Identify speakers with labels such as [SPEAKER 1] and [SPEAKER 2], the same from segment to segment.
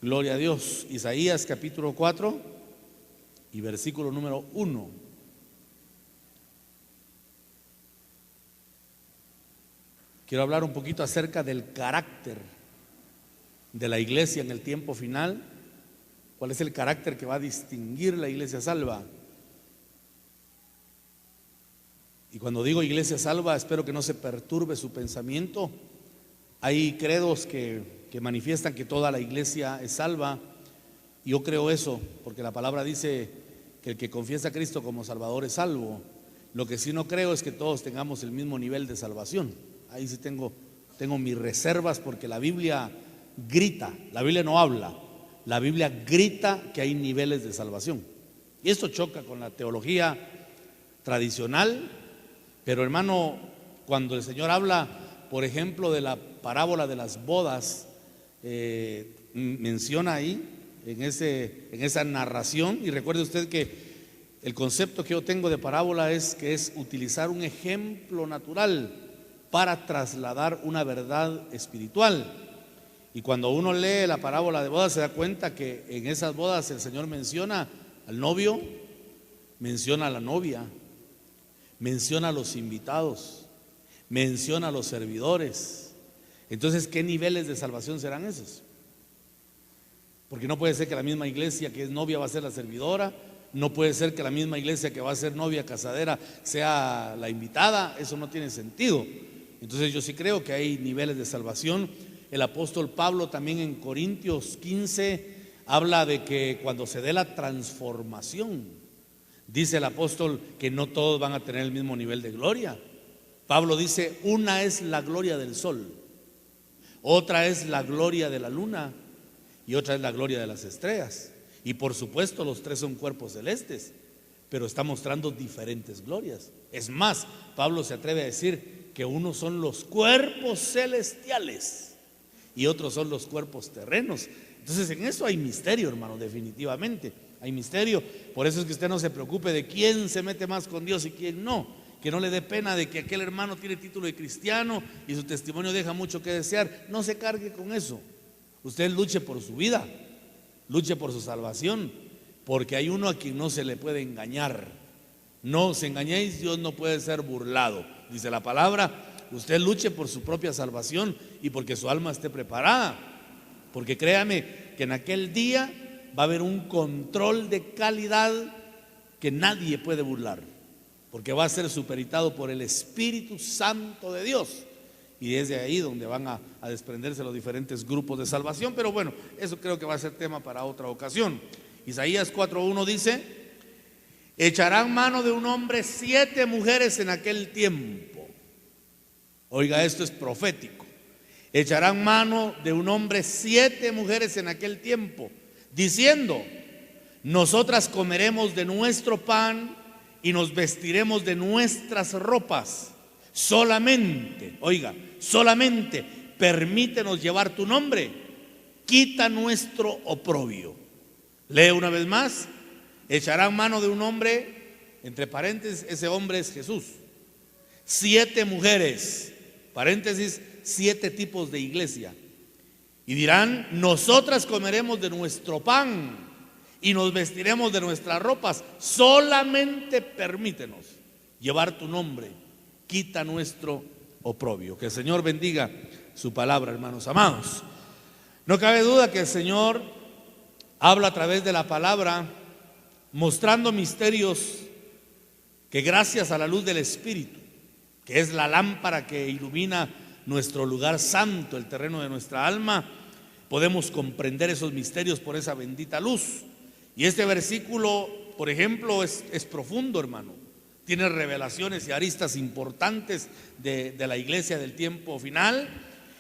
[SPEAKER 1] Gloria a Dios. Isaías capítulo 4 y versículo número 1. Quiero hablar un poquito acerca del carácter de la iglesia en el tiempo final. ¿Cuál es el carácter que va a distinguir la iglesia salva? Y cuando digo iglesia salva, espero que no se perturbe su pensamiento. Hay credos que manifiestan que toda la iglesia es salva. Yo creo eso, porque la palabra dice que el que confiesa a Cristo como Salvador es salvo. Lo que sí no creo es que todos tengamos el mismo nivel de salvación. Ahí sí tengo mis reservas, porque la Biblia grita, la Biblia no habla, la Biblia grita que hay niveles de salvación. Y esto choca con la teología tradicional. Pero hermano, cuando el Señor habla, por ejemplo, de la parábola de las bodas, menciona ahí en esa narración, y recuerde usted que el concepto que yo tengo de parábola es que es utilizar un ejemplo natural para trasladar una verdad espiritual. Y cuando uno lee la parábola de bodas se da cuenta que en esas bodas el Señor menciona al novio, menciona a la novia, menciona a los invitados, menciona a los servidores. Entonces, ¿qué niveles de salvación serán esos? Porque no puede ser que la misma iglesia que es novia va a ser la servidora, no puede ser que la misma iglesia que va a ser novia casadera sea la invitada. Eso no tiene sentido. Entonces yo sí creo que hay niveles de salvación. El apóstol Pablo también en Corintios 15 habla de que cuando se dé la transformación, dice el apóstol que no todos van a tener el mismo nivel de gloria. Pablo dice: una es la gloria del sol, otra es la gloria de la luna y otra es la gloria de las estrellas. Y por supuesto los tres son cuerpos celestes, pero está mostrando diferentes glorias. Es más, Pablo se atreve a decir que unos son los cuerpos celestiales y otros son los cuerpos terrenos. Entonces en eso hay misterio, hermano, definitivamente hay misterio. Por eso es que usted no se preocupe de quién se mete más con Dios y quién no. Que no le dé pena de que aquel hermano tiene título de cristiano y su testimonio deja mucho que desear. No se cargue con eso. Usted luche por su vida, luche por su salvación, porque hay uno a quien no se le puede engañar. No os engañéis, Dios no puede ser burlado, dice la palabra. Usted luche por su propia salvación y porque su alma esté preparada, porque créame que en aquel día va a haber un control de calidad que nadie puede burlar, porque va a ser supervisado por el Espíritu Santo de Dios. Y desde ahí donde van a desprenderse los diferentes grupos de salvación. Pero bueno, eso creo que va a ser tema para otra ocasión. Isaías 4:1 dice: echarán mano de un hombre 7 mujeres en aquel tiempo. Oiga, esto es profético. Echarán mano de un hombre 7 mujeres en aquel tiempo, diciendo: nosotras comeremos de nuestro pan y nos vestiremos de nuestras ropas. Solamente, oiga, solamente permítenos llevar tu nombre, quita nuestro oprobio. Lee una vez más: echarán mano de un hombre, entre paréntesis, ese hombre es Jesús. 7 mujeres, paréntesis, 7 tipos de iglesia. Y dirán: nosotras comeremos de nuestro pan y nos vestiremos de nuestras ropas. Solamente permítenos llevar tu nombre, quita nuestro oprobio. Que el Señor bendiga su palabra, hermanos amados. No cabe duda que el Señor habla a través de la palabra, mostrando misterios que gracias a la luz del Espíritu, que es la lámpara que ilumina nuestro lugar santo, el terreno de nuestra alma, podemos comprender esos misterios por esa bendita luz. Y este versículo, por ejemplo, es profundo, hermano. Tiene revelaciones y aristas importantes de la iglesia del tiempo final.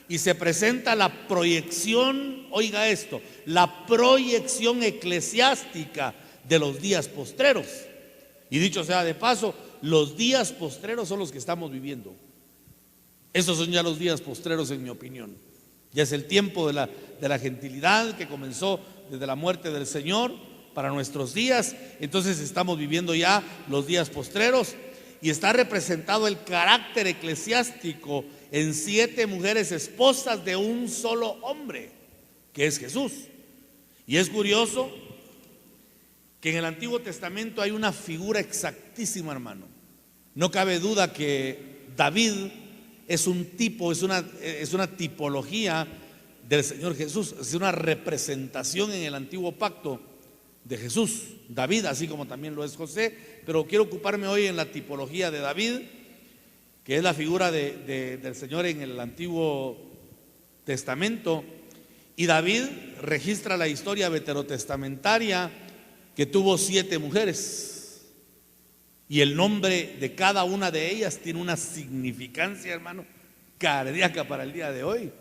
[SPEAKER 1] Y se presenta la proyección, oiga esto, la proyección eclesiástica de los días postreros. Y dicho sea de paso, los días postreros son los que estamos viviendo. Esos son ya los días postreros, en mi opinión. Ya es el tiempo de la gentilidad que comenzó desde la muerte del Señor para nuestros días. Entonces estamos viviendo ya los días postreros y está representado el carácter eclesiástico en 7 mujeres esposas de un solo hombre, que es Jesús. Y es curioso que en el Antiguo Testamento hay una figura exactísima, hermano. No cabe duda que David es un tipo, es una tipología del Señor Jesús, es una representación en el antiguo pacto de Jesús, David, así como también lo es José. Pero quiero ocuparme hoy en la tipología de David, que es la figura del Señor en el Antiguo Testamento. Y David registra la historia veterotestamentaria que tuvo 7 mujeres, y el nombre de cada una de ellas tiene una significancia, hermano, cardíaca para el día de hoy,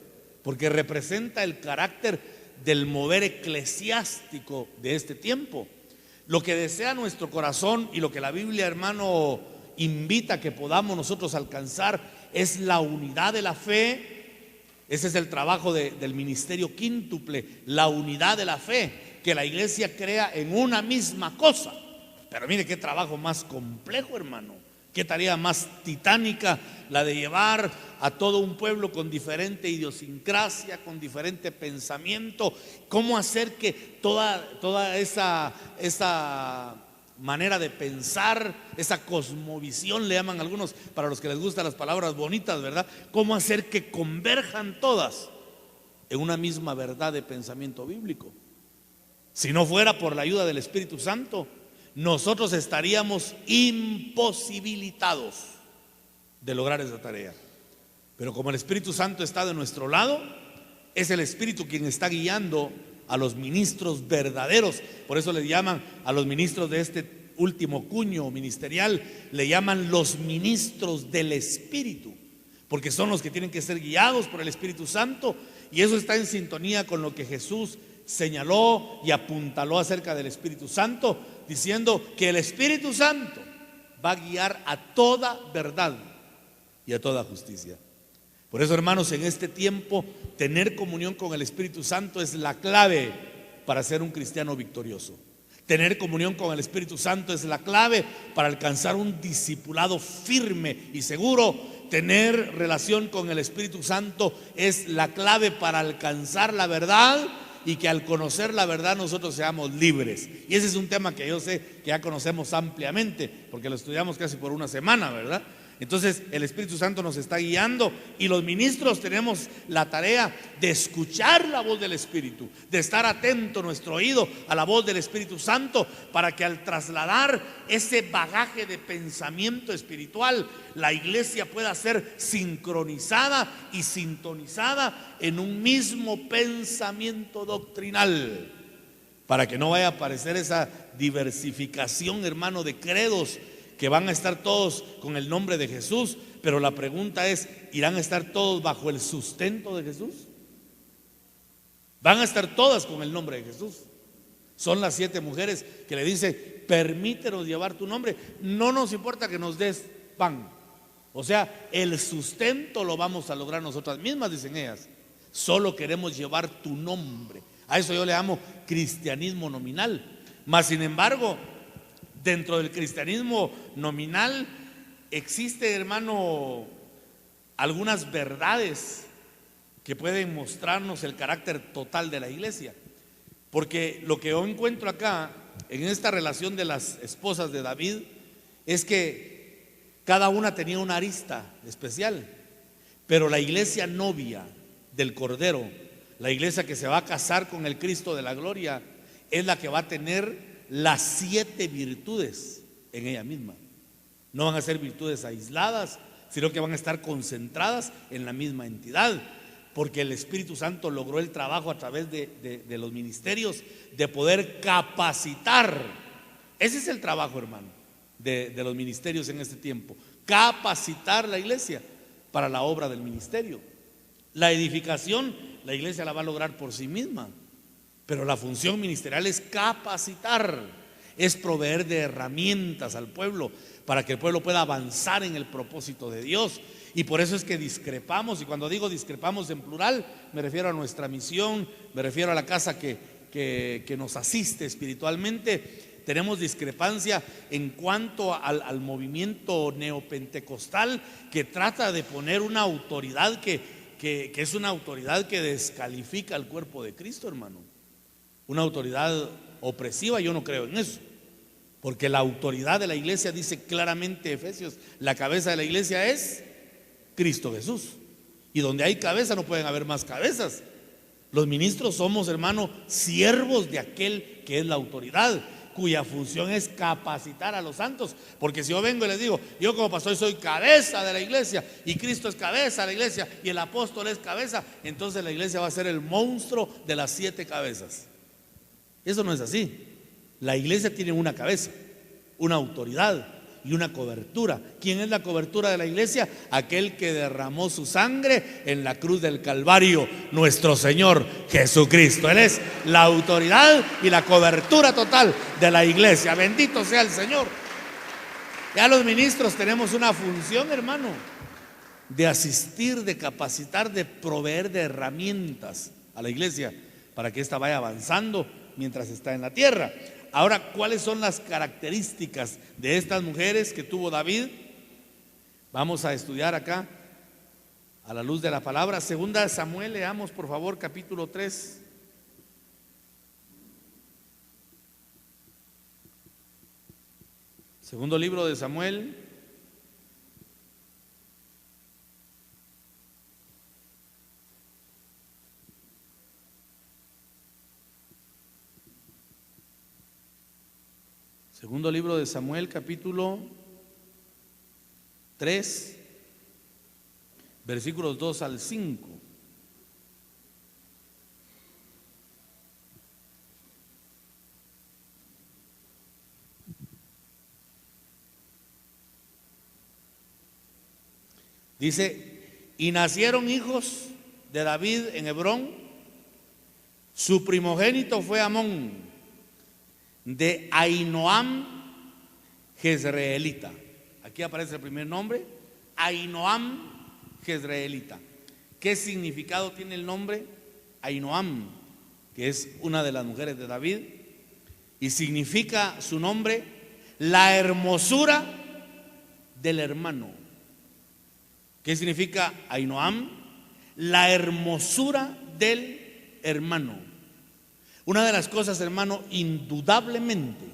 [SPEAKER 1] porque representa el carácter del mover eclesiástico de este tiempo. Lo que desea nuestro corazón y lo que la Biblia, hermano, invita a que podamos nosotros alcanzar es la unidad de la fe. Ese es el trabajo del ministerio quíntuple, la unidad de la fe, que la iglesia crea en una misma cosa. Pero mire qué trabajo más complejo, hermano, qué tarea más titánica la de llevar a todo un pueblo con diferente idiosincrasia, con diferente pensamiento. Cómo hacer que toda esa manera de pensar, esa cosmovisión le llaman algunos, para los que les gustan las palabras bonitas, ¿verdad? Cómo hacer que converjan todas en una misma verdad de pensamiento bíblico. Si no fuera por la ayuda del Espíritu Santo, nosotros estaríamos imposibilitados de lograr esa tarea. Pero como el Espíritu Santo está de nuestro lado, es el Espíritu quien está guiando a los ministros verdaderos. Por eso le llaman a los ministros de este último cuño ministerial, le llaman los ministros del Espíritu, porque son los que tienen que ser guiados por el Espíritu Santo. Y eso está en sintonía con lo que Jesús señaló y apuntaló acerca del Espíritu Santo, diciendo que el Espíritu Santo va a guiar a toda verdad y a toda justicia. Por eso, hermanos, en este tiempo tener comunión con el Espíritu Santo es la clave para ser un cristiano victorioso. Tener comunión con el Espíritu Santo es la clave para alcanzar un discipulado firme y seguro. Tener relación con el Espíritu Santo es la clave para alcanzar la verdad, y que al conocer la verdad nosotros seamos libres. Y ese es un tema que yo sé que ya conocemos ampliamente, porque lo estudiamos casi por una semana, ¿verdad? Entonces el Espíritu Santo nos está guiando, y los ministros tenemos la tarea de escuchar la voz del Espíritu, de estar atento nuestro oído a la voz del Espíritu Santo, para que al trasladar ese bagaje de pensamiento espiritual, la iglesia pueda ser sincronizada y sintonizada en un mismo pensamiento doctrinal, para que no vaya a aparecer esa diversificación, hermano, de credos que van a estar todos con el nombre de Jesús. Pero la pregunta es, ¿irán a estar todos bajo el sustento de Jesús? ¿Van a estar todas con el nombre de Jesús? Son las 7 mujeres que le dice: permítenos llevar tu nombre, no nos importa que nos des pan. O sea, el sustento lo vamos a lograr nosotras mismas, dicen ellas. Solo queremos llevar tu nombre. A eso yo le llamo cristianismo nominal. Mas sin embargo, dentro del cristianismo nominal existe, hermano, algunas verdades que pueden mostrarnos el carácter total de la iglesia. Porque lo que yo encuentro acá en esta relación de las esposas de David es que cada una tenía una arista especial. Pero la iglesia novia del Cordero, la iglesia que se va a casar con el Cristo de la gloria, es la que va a tener las 7 virtudes en ella misma. No van a ser virtudes aisladas, sino que van a estar concentradas en la misma entidad, porque el Espíritu Santo logró el trabajo a través de los ministerios de poder capacitar. Ese es el trabajo, hermano, de los ministerios en este tiempo: capacitar la iglesia para la obra del ministerio. La edificación, la iglesia la va a lograr por sí misma, pero la función ministerial es capacitar, es proveer de herramientas al pueblo para que el pueblo pueda avanzar en el propósito de Dios. Y por eso es que discrepamos, y cuando digo discrepamos en plural, me refiero a nuestra misión, me refiero a la casa que nos asiste espiritualmente. Tenemos discrepancia en cuanto al movimiento neopentecostal, que trata de poner una autoridad que es una autoridad que descalifica al cuerpo de Cristo, hermano. una autoridad opresiva, yo no creo en eso. Porque la autoridad de la iglesia dice claramente Efesios, la cabeza de la iglesia es Cristo Jesús. Y donde hay cabeza no pueden haber más cabezas. Los ministros somos, hermano, siervos de aquel que es la autoridad, cuya función es capacitar a los santos. Porque si yo vengo y les digo, yo como pastor soy cabeza de la iglesia, y Cristo es cabeza de la iglesia, y el apóstol es cabeza, entonces la iglesia va a ser el monstruo de las 7 cabezas. Eso no es así. La iglesia tiene una cabeza, una autoridad y una cobertura. ¿Quién es la cobertura de la iglesia? Aquel que derramó su sangre en la cruz del Calvario, nuestro Señor Jesucristo. Él es la autoridad y la cobertura total de la iglesia. Bendito sea el Señor. Ya los ministros tenemos una función, hermano, de asistir, de capacitar, de proveer de herramientas a la iglesia para que ésta vaya avanzando mientras está en la tierra. Ahora, ¿cuáles son las características de estas mujeres que tuvo David? Vamos a estudiar acá a la luz de la palabra. Segunda de Samuel, leamos por favor capítulo 3. Segundo libro de Samuel. Segundo libro de Samuel, capítulo 3, versículos 2 al 5. Dice: y nacieron hijos de David en Hebrón. Su primogénito fue Amón, de Ahinoam Jezreelita. Aquí aparece el primer nombre, Ahinoam Jezreelita. ¿Qué significado tiene el nombre? Ahinoam, que es una de las mujeres de David, y significa su nombre la hermosura del hermano. ¿Qué significa Ahinoam? La hermosura del hermano. Una de las cosas, hermano, indudablemente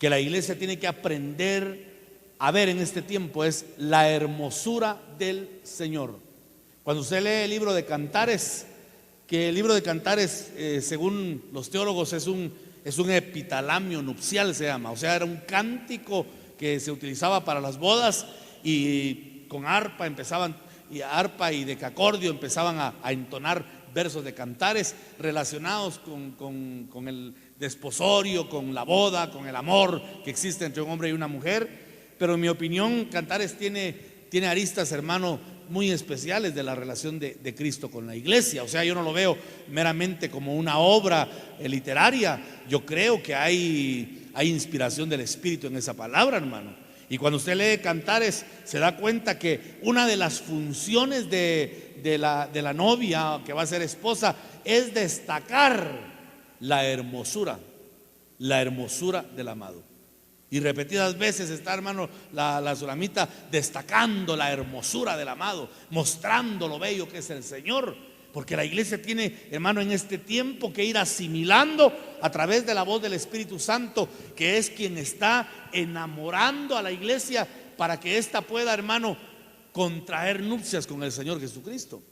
[SPEAKER 1] que la iglesia tiene que aprender a ver en este tiempo es la hermosura del Señor. Cuando usted lee el libro de Cantares, que el libro de Cantares, según los teólogos, es un epitalamio nupcial, se llama. O sea, era un cántico que se utilizaba para las bodas, y con arpa y decacordio empezaban a entonar versos de cantares relacionados con el desposorio, con la boda, con el amor que existe entre un hombre y una mujer. Pero en mi opinión, Cantares tiene aristas, hermano, muy especiales de la relación de Cristo con la iglesia. O sea, yo no lo veo meramente como una obra literaria. Yo creo que hay inspiración del Espíritu en esa palabra, hermano. Y cuando usted lee Cantares, se da cuenta que una de las funciones de la novia que va a ser esposa es destacar la hermosura del amado. Y repetidas veces está, hermano, la sulamita destacando la hermosura del amado, mostrando lo bello que es el Señor. Porque la iglesia tiene, hermano, en este tiempo que ir asimilando a través de la voz del Espíritu Santo, que es quien está enamorando a la iglesia para que ésta pueda, hermano, contraer nupcias con el Señor Jesucristo.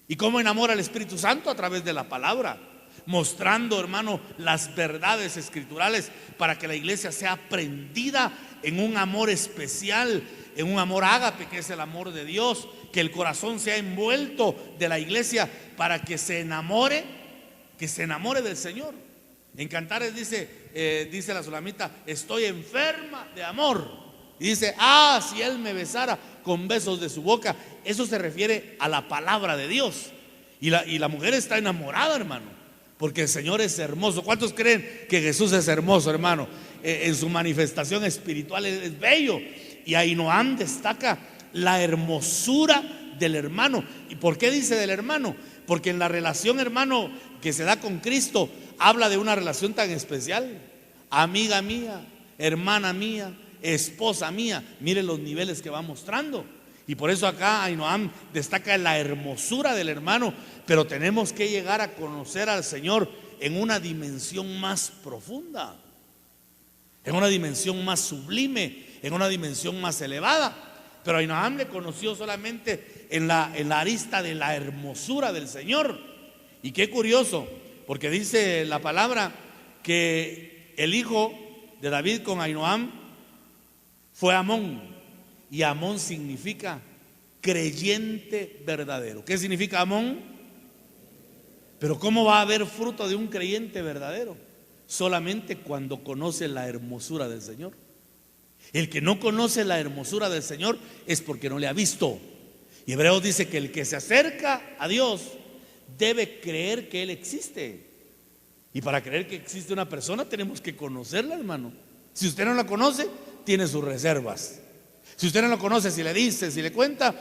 [SPEAKER 1] ¿Y cómo enamora el Espíritu Santo? A través de la palabra, mostrando, hermano, las verdades escriturales para que la iglesia sea prendida en un amor especial, en un amor ágape, que es el amor de Dios, que el corazón sea envuelto de la iglesia para que se enamore del Señor. En Cantares dice la sulamita: estoy enferma de amor. Y dice: si él me besara con besos de su boca. Eso se refiere a la palabra de Dios. Y la mujer está enamorada, hermano, porque el Señor es hermoso. ¿Cuántos creen que Jesús es hermoso, hermano? En su manifestación espiritual es bello. Y Ahinoam destaca la hermosura del hermano. ¿Y por qué dice del hermano? Porque en la relación, hermano, que se da con Cristo, habla de una relación tan especial. Amiga mía, hermana mía, esposa mía. Mire los niveles que va mostrando. Y por eso acá Ahinoam destaca la hermosura del hermano, pero tenemos que llegar a conocer al Señor en una dimensión más profunda, en una dimensión más sublime, en una dimensión más elevada. Pero Ahinoam le conoció solamente en la arista de la hermosura del Señor. Y qué curioso, porque dice la palabra que el hijo de David con Ahinoam fue Amón, y Amón significa creyente verdadero. ¿Qué significa Amón? Pero ¿cómo va a haber fruto de un creyente verdadero? Solamente cuando conoce la hermosura del Señor. El que no conoce la hermosura del Señor es porque no le ha visto. Y Hebreos dice que el que se acerca a Dios debe creer que Él existe. Y para creer que existe una persona tenemos que conocerla, hermano. Si usted no la conoce, tiene sus reservas. Si usted no la conoce, si le dice, si le cuenta,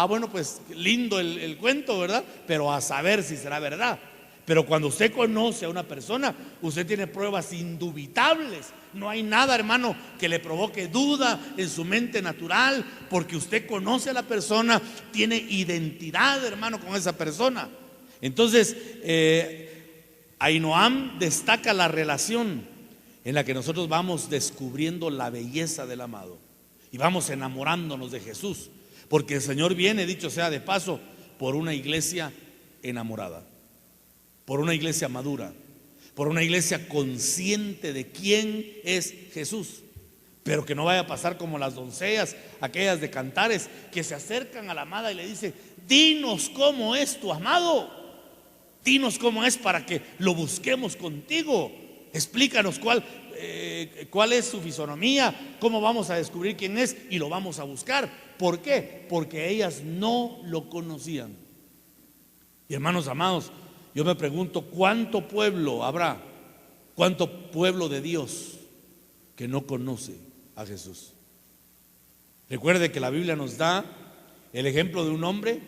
[SPEAKER 1] bueno, pues lindo el cuento, ¿verdad? Pero a saber si será verdad. Pero cuando usted conoce a una persona, usted tiene pruebas indubitables. No hay nada, hermano, que le provoque duda en su mente natural, porque usted conoce a la persona, tiene identidad, hermano, con esa persona. Entonces, Ahinoam destaca la relación en la que nosotros vamos descubriendo la belleza del amado y vamos enamorándonos de Jesús, porque el Señor viene, dicho sea de paso, por una iglesia enamorada, por una iglesia madura, por una iglesia consciente de quién es Jesús. Pero que no vaya a pasar como las doncellas, aquellas de Cantares, que se acercan a la amada y le dicen: dinos cómo es tu amado, dinos cómo es para que lo busquemos contigo, explícanos cuál es su fisonomía, cómo vamos a descubrir quién es y lo vamos a buscar. ¿Por qué? Porque ellas no lo conocían. Y hermanos amados, yo me pregunto, ¿cuánto pueblo habrá? ¿Cuánto pueblo de Dios que no conoce a Jesús? Recuerde que la Biblia nos da el ejemplo de un hombre,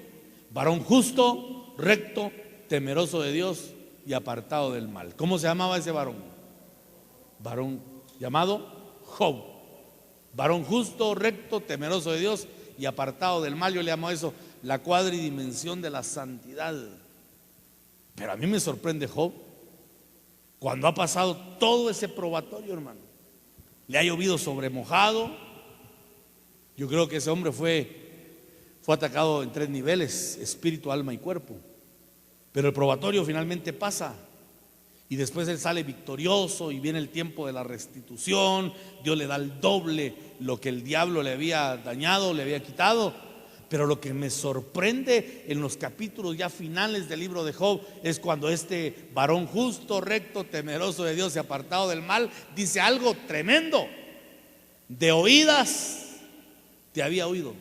[SPEAKER 1] varón justo, recto, temeroso de Dios y apartado del mal. ¿Cómo se llamaba ese varón? Varón llamado Job. Varón justo, recto, temeroso de Dios y apartado del mal. Yo le llamo a eso la cuadridimensión de la santidad. Pero a mí me sorprende Job, cuando ha pasado todo ese probatorio, hermano. Le ha llovido sobre mojado. Yo creo que ese hombre fue atacado en 3 niveles: espíritu, alma y cuerpo. Pero el probatorio finalmente pasa y después él sale victorioso, y viene el tiempo de la restitución. Dios le da el doble lo que el diablo le había dañado, le había quitado. Pero lo que me sorprende en los capítulos ya finales del libro de Job es cuando este varón justo, recto, temeroso de Dios y apartado del mal dice algo tremendo: de oídas te había oído,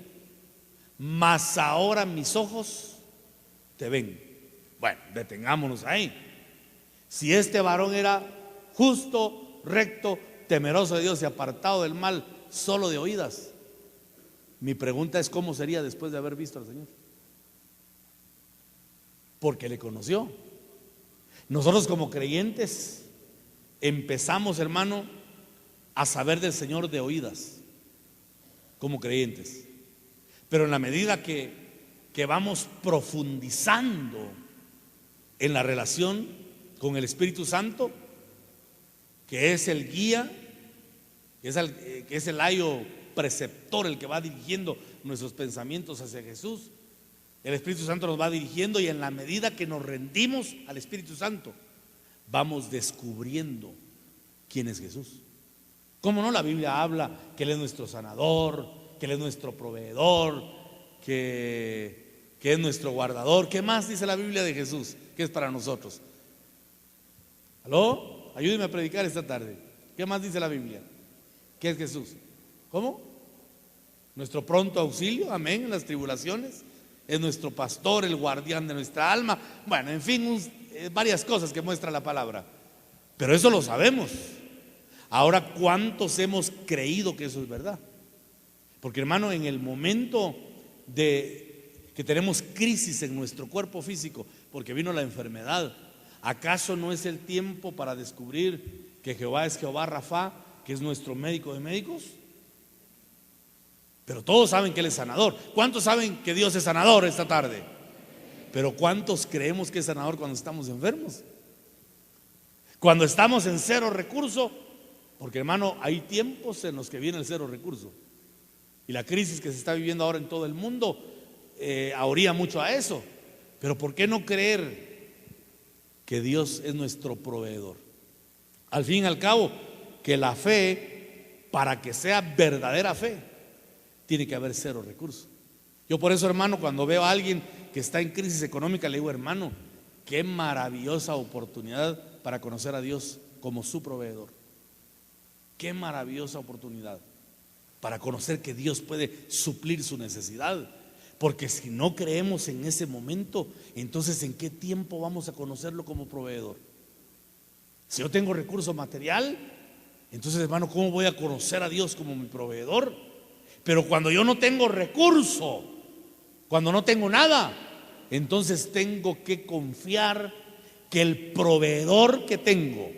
[SPEAKER 1] mas ahora mis ojos te ven. Bueno, detengámonos ahí. Si este varón era justo, recto, temeroso de Dios y apartado del mal solo de oídas, mi pregunta es: ¿cómo sería después de haber visto al Señor? Porque le conoció. Nosotros como creyentes empezamos, hermano, a saber del Señor de oídas, como creyentes. Pero en la medida que vamos profundizando en la relación con el Espíritu Santo, que es el guía, que es el ayo preceptor, el que va dirigiendo nuestros pensamientos hacia Jesús, el Espíritu Santo nos va dirigiendo, y en la medida que nos rendimos al Espíritu Santo, vamos descubriendo quién es Jesús. ¿Cómo no? La Biblia habla que Él es nuestro sanador, que Él es nuestro proveedor, que es nuestro guardador. ¿Qué más dice la Biblia de Jesús que es para nosotros? ¿Aló? Ayúdeme a predicar esta tarde. ¿Qué más dice la Biblia? ¿Qué es Jesús? ¿Cómo? Nuestro pronto auxilio, amén, en las tribulaciones. Es nuestro pastor, el guardián de nuestra alma. Bueno, en fin, varias cosas que muestra la palabra. Pero eso lo sabemos. Ahora, ¿cuántos hemos creído que eso es verdad? Porque, hermano, en el momento de que tenemos crisis en nuestro cuerpo físico, porque vino la enfermedad, ¿acaso no es el tiempo para descubrir que Jehová es Jehová Rafa, que es nuestro médico de médicos? Pero todos saben que Él es sanador. ¿Cuántos saben que Dios es sanador esta tarde? Pero ¿cuántos creemos que es sanador cuando estamos enfermos? Cuando estamos en cero recurso. Porque, hermano, hay tiempos en los que viene el cero recurso. Y la crisis que se está viviendo ahora en todo el mundo ahoría mucho a eso. Pero ¿por qué no creer que Dios es nuestro proveedor? Al fin y al cabo, que la fe, para que sea verdadera fe, tiene que haber cero recursos. Yo por eso, hermano, cuando veo a alguien que está en crisis económica, le digo: hermano, qué maravillosa oportunidad para conocer a Dios como su proveedor. Qué maravillosa oportunidad para conocer que Dios puede suplir su necesidad. Porque si no creemos en ese momento, entonces ¿en qué tiempo vamos a conocerlo como proveedor? Si yo tengo recurso material, entonces, hermano, ¿cómo voy a conocer a Dios como mi proveedor? Pero cuando yo no tengo recurso, cuando no tengo nada, entonces tengo que confiar que el proveedor que tengo,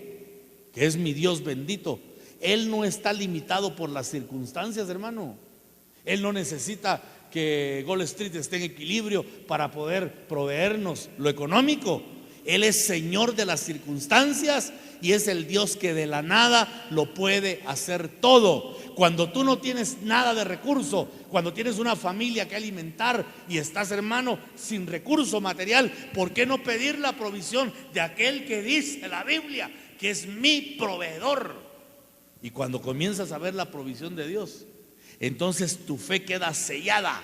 [SPEAKER 1] que es mi Dios bendito, Él no está limitado por las circunstancias, hermano. Él no necesita que Wall Street esté en equilibrio para poder proveernos lo económico. Él es Señor de las circunstancias y es el Dios que de la nada lo puede hacer todo. Cuando tú no tienes nada de recurso, cuando tienes una familia que alimentar y estás, hermano, sin recurso material, ¿por qué no pedir la provisión de aquel que dice la Biblia que es mi proveedor? Y cuando comienzas a ver la provisión de Dios, entonces tu fe queda sellada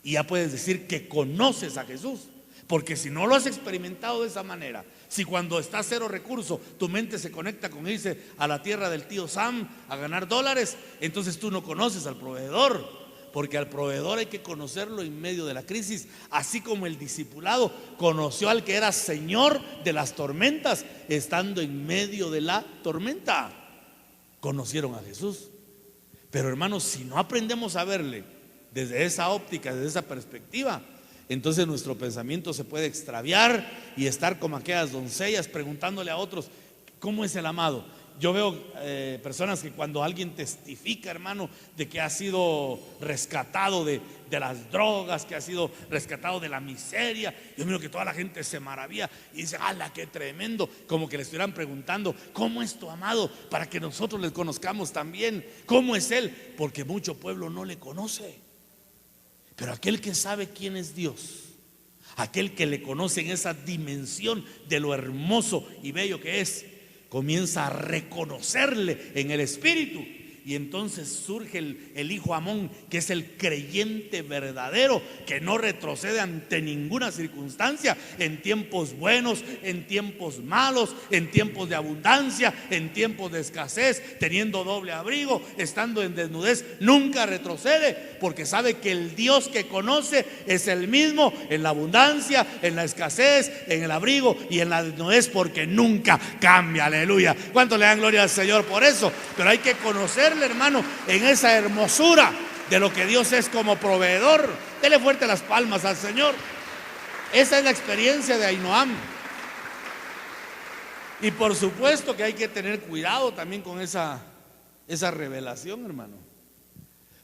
[SPEAKER 1] y ya puedes decir que conoces a Jesús. Porque si no lo has experimentado de esa manera, si cuando estás cero recurso tu mente se conecta con irse a la tierra del tío Sam a ganar dólares, entonces tú no conoces al proveedor. Porque al proveedor hay que conocerlo en medio de la crisis, así como el discipulado conoció al que era Señor de las tormentas estando en medio de la tormenta. Conocieron a Jesús. Pero, hermanos, si no aprendemos a verle desde esa óptica, desde esa perspectiva, entonces nuestro pensamiento se puede extraviar y estar como aquellas doncellas preguntándole a otros: ¿cómo es el amado? Yo veo personas que cuando alguien testifica, hermano, de que ha sido rescatado de las drogas, que ha sido rescatado de la miseria, yo miro que toda la gente se maravilla y dice: ¡hala, qué tremendo! Como que le estuvieran preguntando: ¿cómo es tu amado? Para que nosotros le conozcamos también. ¿Cómo es él? Porque mucho pueblo no le conoce. Pero aquel que sabe quién es Dios, aquel que le conoce en esa dimensión de lo hermoso y bello que es, comienza a reconocerle en el espíritu. Y entonces surge el hijo Amón, que es el creyente verdadero, que no retrocede ante ninguna circunstancia, en tiempos buenos, en tiempos malos, en tiempos de abundancia, en tiempos de escasez, teniendo doble abrigo, estando en desnudez, nunca retrocede, porque sabe que el Dios que conoce es el mismo en la abundancia, en la escasez, en el abrigo y en la desnudez, porque nunca cambia. Aleluya. ¿Cuánto le dan gloria al Señor por eso? Pero hay que conocer, hermano, en esa hermosura de lo que Dios es como proveedor. Dele fuerte las palmas al Señor. Esa es la experiencia de Ahinoam. Y por supuesto que hay que tener cuidado también con esa revelación, hermano.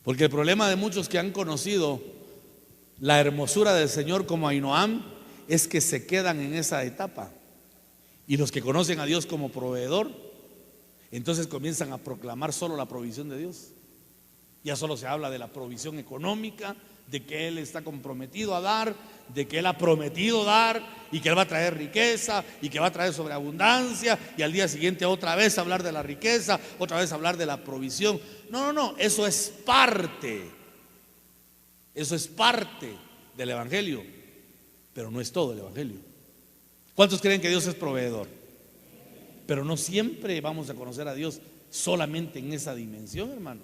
[SPEAKER 1] Porque el problema de muchos que han conocido la hermosura del Señor como Ahinoam es que se quedan en esa etapa. Y los que conocen a Dios como proveedor, entonces comienzan a proclamar solo la provisión de Dios. Ya solo se habla de la provisión económica, de que Él está comprometido a dar, de que Él ha prometido dar y que Él va a traer riqueza y que va a traer sobreabundancia, y al día siguiente otra vez hablar de la riqueza, otra vez hablar de la provisión. No, eso es parte del Evangelio, pero no es todo el Evangelio. ¿Cuántos creen que Dios es proveedor? Pero no siempre vamos a conocer a Dios solamente en esa dimensión, hermano.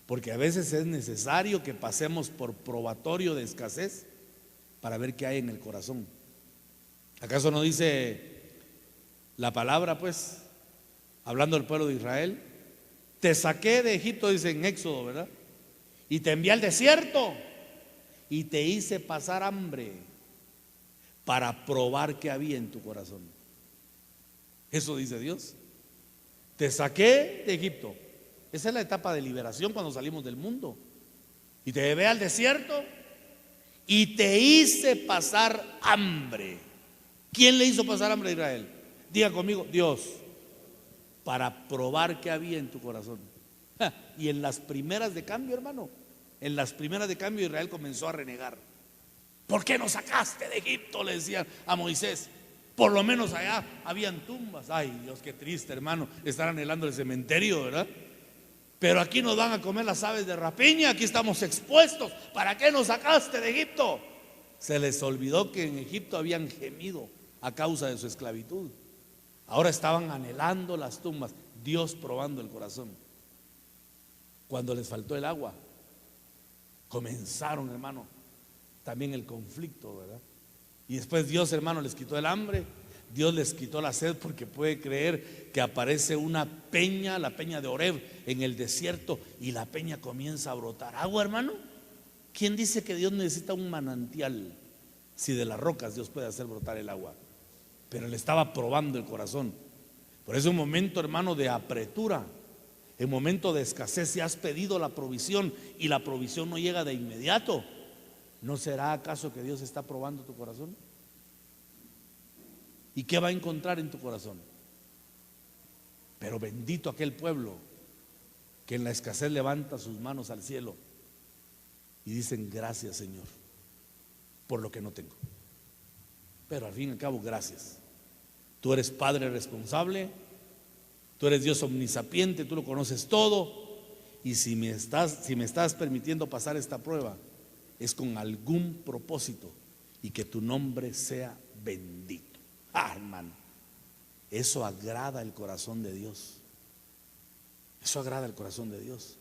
[SPEAKER 1] Porque a veces es necesario que pasemos por probatorio de escasez para ver qué hay en el corazón. ¿Acaso no dice la palabra, pues, hablando del pueblo de Israel? Te saqué de Egipto, dice en Éxodo, ¿verdad? Y te envié al desierto y te hice pasar hambre para probar qué había en tu corazón. Eso dice Dios. Te saqué de Egipto. Esa es la etapa de liberación cuando salimos del mundo. y te llevé al desierto y te hice pasar hambre. ¿Quién le hizo pasar hambre a Israel? Diga conmigo, Dios, para probar qué había en tu corazón. Y en las primeras de cambio, hermano, en las primeras de cambio Israel comenzó a renegar. ¿Por qué nos sacaste de Egipto?, le decían a Moisés. Por lo menos allá habían tumbas. Ay, Dios, qué triste, hermano, estar anhelando el cementerio, ¿verdad? Pero aquí nos van a comer las aves de rapiña, aquí estamos expuestos. ¿Para qué nos sacaste de Egipto? Se les olvidó que en Egipto habían gemido a causa de su esclavitud. Ahora estaban anhelando las tumbas. Dios probando el corazón. Cuando les faltó el agua, comenzaron, hermano, también el conflicto, ¿verdad? Y después Dios, hermano, les quitó el hambre. Dios les quitó la sed, porque puede creer que aparece una peña, la peña de Oreb, en el desierto, y la peña comienza a brotar agua, hermano. ¿Quién dice que Dios necesita un manantial si de las rocas Dios puede hacer brotar el agua? Pero le estaba probando el corazón. Por eso, un momento, hermano, de apretura, en momento de escasez, si has pedido la provisión y la provisión no llega de inmediato, ¿no será acaso que Dios está probando tu corazón? ¿Y qué va a encontrar en tu corazón? Pero bendito aquel pueblo que en la escasez levanta sus manos al cielo y dicen: gracias, Señor, por lo que no tengo. Pero al fin y al cabo, gracias. Tú eres Padre responsable, tú eres Dios omnisapiente, tú lo conoces todo. Y si me estás permitiendo pasar esta prueba, es con algún propósito, y que tu nombre sea bendito. Hermano, eso agrada el corazón de Dios. Eso agrada el corazón de Dios.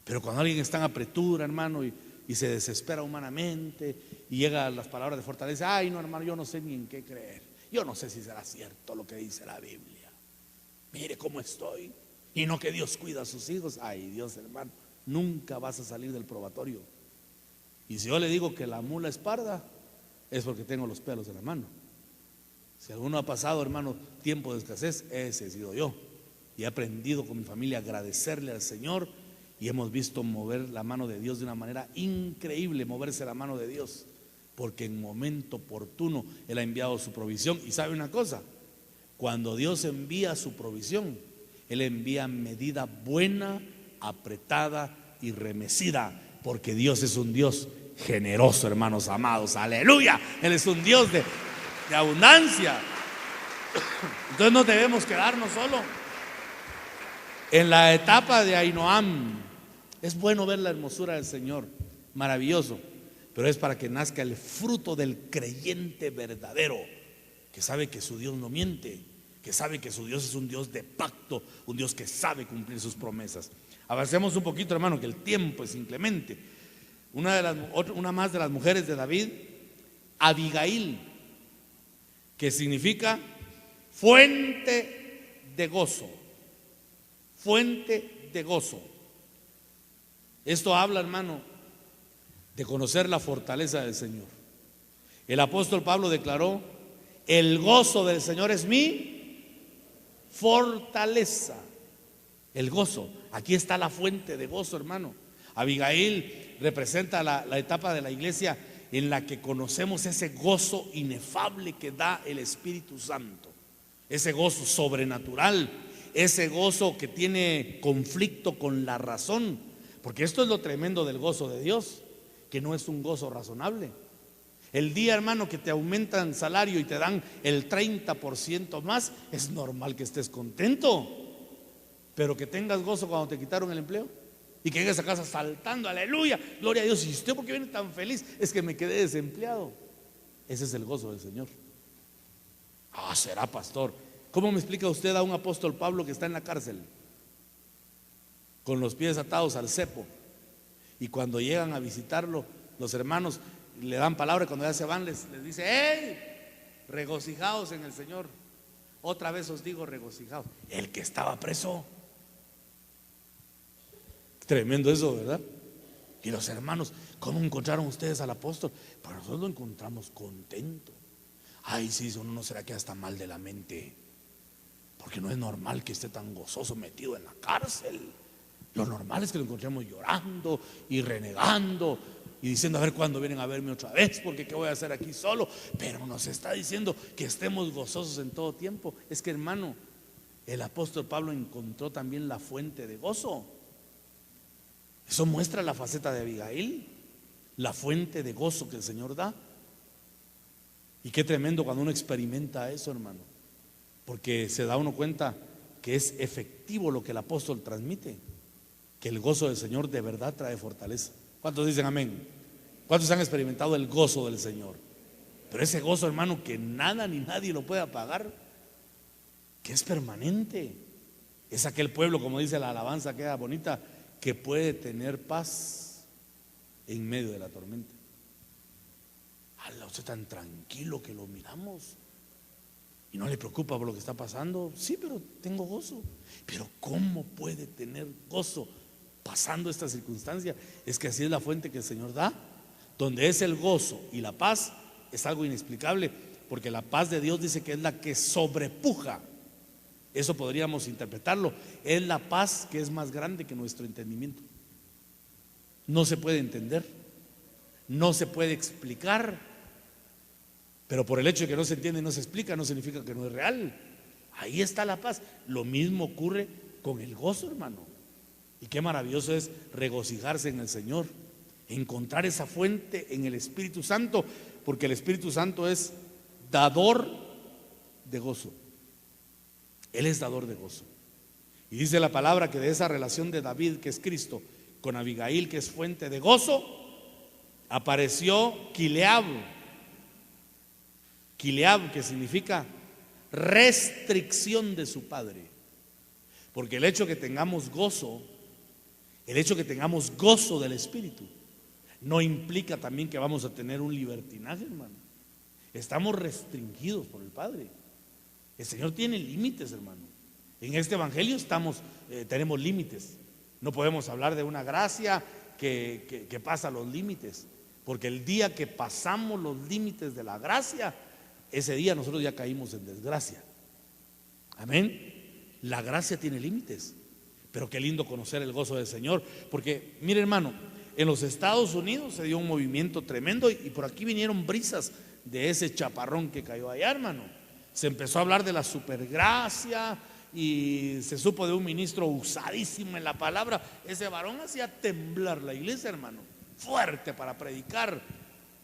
[SPEAKER 1] Pero cuando alguien está en apretura, hermano, y se desespera humanamente, y llega a las palabras de fortaleza: ay, no, hermano, yo no sé ni en qué creer, yo no sé si será cierto lo que dice la Biblia, mire cómo estoy, y no que Dios cuida a sus hijos. Ay, Dios, hermano, nunca vas a salir del probatorio. Y si yo le digo que la mula es parda, es porque tengo los pelos en la mano. Si alguno ha pasado, hermano, tiempo de escasez, ese he sido yo. Y he aprendido con mi familia a agradecerle al Señor, y hemos visto mover la mano de Dios de una manera increíble, moverse la mano de Dios, porque en momento oportuno Él ha enviado su provisión. Y sabe una cosa, cuando Dios envía su provisión, Él envía medida buena, apretada y remecida, porque Dios es un Dios generoso, hermanos amados, aleluya. Él es un Dios de abundancia. Entonces no debemos quedarnos solo en la etapa de Ahinoam. Es bueno ver la hermosura del Señor, maravilloso, pero es para que nazca el fruto del creyente verdadero, que sabe que su Dios no miente, que sabe que su Dios es un Dios de pacto, un Dios que sabe cumplir sus promesas. Avancemos un poquito, hermano, que el tiempo es inclemente. Una más de las mujeres de David, Abigail, que significa fuente de gozo. Fuente de gozo. Esto habla, hermano, de conocer la fortaleza del Señor. El apóstol Pablo declaró: el gozo del Señor es mi fortaleza. El gozo, aquí está la fuente de gozo, hermano. Abigail representa la etapa de la iglesia en la que conocemos ese gozo inefable que da el Espíritu Santo, ese gozo sobrenatural, ese gozo que tiene conflicto con la razón, porque esto es lo tremendo del gozo de Dios, que no es un gozo razonable. El día, hermano, que te aumentan salario y te dan el 30% más, es normal que estés contento, pero que tengas gozo cuando te quitaron el empleo y que llegues a casa saltando: aleluya, gloria a Dios. ¿Y usted por qué viene tan feliz? Es que me quedé desempleado. Ese es el gozo del Señor. Será pastor. ¿Cómo me explica usted a un apóstol Pablo que está en la cárcel con los pies atados al cepo, y cuando llegan a visitarlo los hermanos le dan palabra, y cuando ya se van les dice: ¡hey! Regocijaos en el Señor. Otra vez os digo, regocijaos. El que estaba preso. Tremendo eso, ¿verdad? Y los hermanos: ¿cómo encontraron ustedes al apóstol? Pues nosotros lo encontramos contento. Ay, sí, uno no será que está mal de la mente, porque no es normal que esté tan gozoso metido en la cárcel. Lo normal es que lo encontremos llorando y renegando y diciendo: a ver cuándo vienen a verme otra vez, porque qué voy a hacer aquí solo. Pero nos está diciendo que estemos gozosos en todo tiempo. Es que, hermano, el apóstol Pablo encontró también la fuente de gozo. Eso muestra la faceta de Abigail, la fuente de gozo que el Señor da. Y qué tremendo cuando uno experimenta eso, hermano, porque se da uno cuenta que es efectivo lo que el apóstol transmite, que el gozo del Señor de verdad trae fortaleza. ¿Cuántos dicen amén? ¿Cuántos han experimentado el gozo del Señor? Pero ese gozo, hermano, que nada ni nadie lo puede apagar, que es permanente. Es aquel pueblo, como dice la alabanza, queda bonita, que puede tener paz en medio de la tormenta. Usted tan tranquilo que lo miramos y no le preocupa por lo que está pasando. Sí, pero tengo gozo. Pero ¿cómo puede tener gozo pasando esta circunstancia? Es que así es la fuente que el Señor da. Donde es el gozo y la paz, es algo inexplicable, porque la paz de Dios dice que es la que sobrepuja. Eso podríamos interpretarlo. Es la paz que es más grande que nuestro entendimiento. No se puede entender, no se puede explicar. Pero por el hecho de que no se entiende y no se explica, no significa que no es real. Ahí está la paz. Lo mismo ocurre con el gozo, hermano. Y qué maravilloso es regocijarse en el Señor, encontrar esa fuente en el Espíritu Santo, porque el Espíritu Santo es dador de gozo. Él es dador de gozo. Y dice la palabra que de esa relación de David, que es Cristo, con Abigail, que es fuente de gozo, apareció Kileab, que significa restricción de su padre. Porque el hecho que tengamos gozo, el hecho que tengamos gozo del Espíritu, no implica también que vamos a tener un libertinaje, hermano. Estamos restringidos por el Padre. El Señor tiene límites, hermano. En este evangelio tenemos límites. No podemos hablar de una gracia que pasa los límites, porque el día que pasamos los límites de la gracia, ese día nosotros ya caímos en desgracia. Amén. La gracia tiene límites. Pero qué lindo conocer el gozo del Señor. Porque mire, hermano, en los Estados Unidos se dio un movimiento tremendo y por aquí vinieron brisas de ese chaparrón que cayó allá, hermano. Se empezó a hablar de la supergracia y se supo de un ministro usadísimo en la palabra. Ese varón hacía temblar la iglesia, hermano. Fuerte para predicar,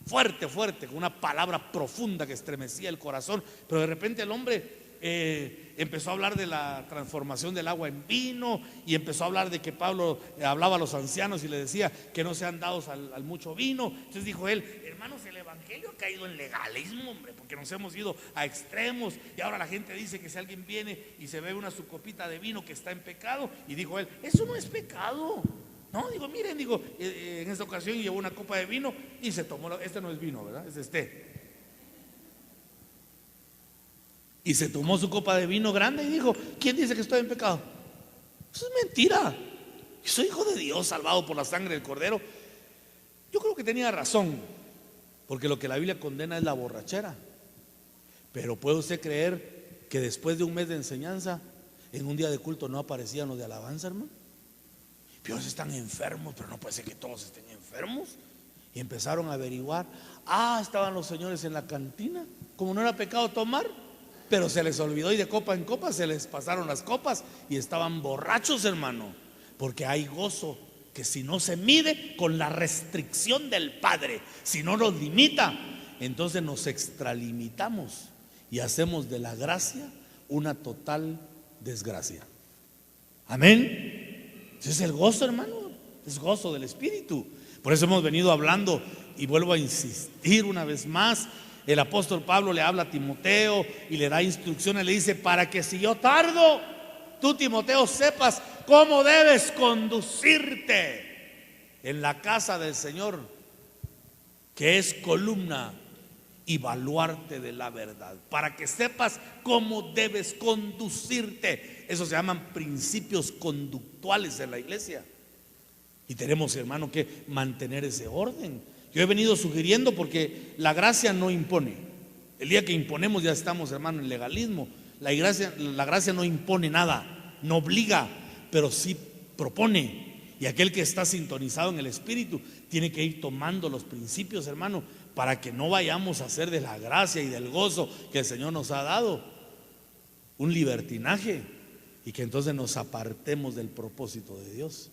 [SPEAKER 1] fuerte, con una palabra profunda que estremecía el corazón. Pero de repente el hombre empezó a hablar de la transformación del agua en vino, y empezó a hablar de que Pablo hablaba a los ancianos y le decía que no sean dados al mucho vino. Entonces dijo él: hermanos, el evangelio ha caído en legalismo, hombre, porque nos hemos ido a extremos, y ahora la gente dice que si alguien viene y se bebe su copita de vino, que está en pecado. Y dijo él: eso no es pecado. No, digo, miren, en esta ocasión llevó una copa de vino y se tomó, este no es vino, ¿verdad? Es y se tomó su copa de vino grande y dijo: ¿quién dice que estoy en pecado? Eso es mentira. Yo soy hijo de Dios, salvado por la sangre del Cordero. Yo creo que tenía razón, porque lo que la Biblia condena es la borrachera. Pero ¿puede usted creer que después de un mes de enseñanza, en un día de culto, no aparecían los de alabanza, hermano? Dios, están enfermos, pero no puede ser que todos estén enfermos. Y empezaron a averiguar. Estaban los señores en la cantina. Como no era pecado tomar, pero se les olvidó, y de copa en copa se les pasaron las copas y estaban borrachos, hermano. Porque hay gozo que, si no se mide con la restricción del Padre, si no nos limita, entonces nos extralimitamos y hacemos de la gracia una total desgracia. Amén. Ese es el gozo, hermano. Es gozo del Espíritu. Por eso hemos venido hablando, y vuelvo a insistir una vez más. El apóstol Pablo le habla a Timoteo y le da instrucciones. Le dice: para que si yo tardo, tú, Timoteo, sepas cómo debes conducirte en la casa del Señor, que es columna y baluarte de la verdad. Para que sepas cómo debes conducirte. Eso se llaman principios conductuales en la iglesia. Y tenemos, hermano, que mantener ese orden. Yo he venido sugiriendo, porque la gracia no impone. El día que imponemos ya estamos, hermano, en legalismo. La gracia no impone nada, no obliga, pero sí propone. Y aquel que está sintonizado en el Espíritu tiene que ir tomando los principios, hermano, para que no vayamos a hacer de la gracia y del gozo que el Señor nos ha dado un libertinaje y que entonces nos apartemos del propósito de Dios.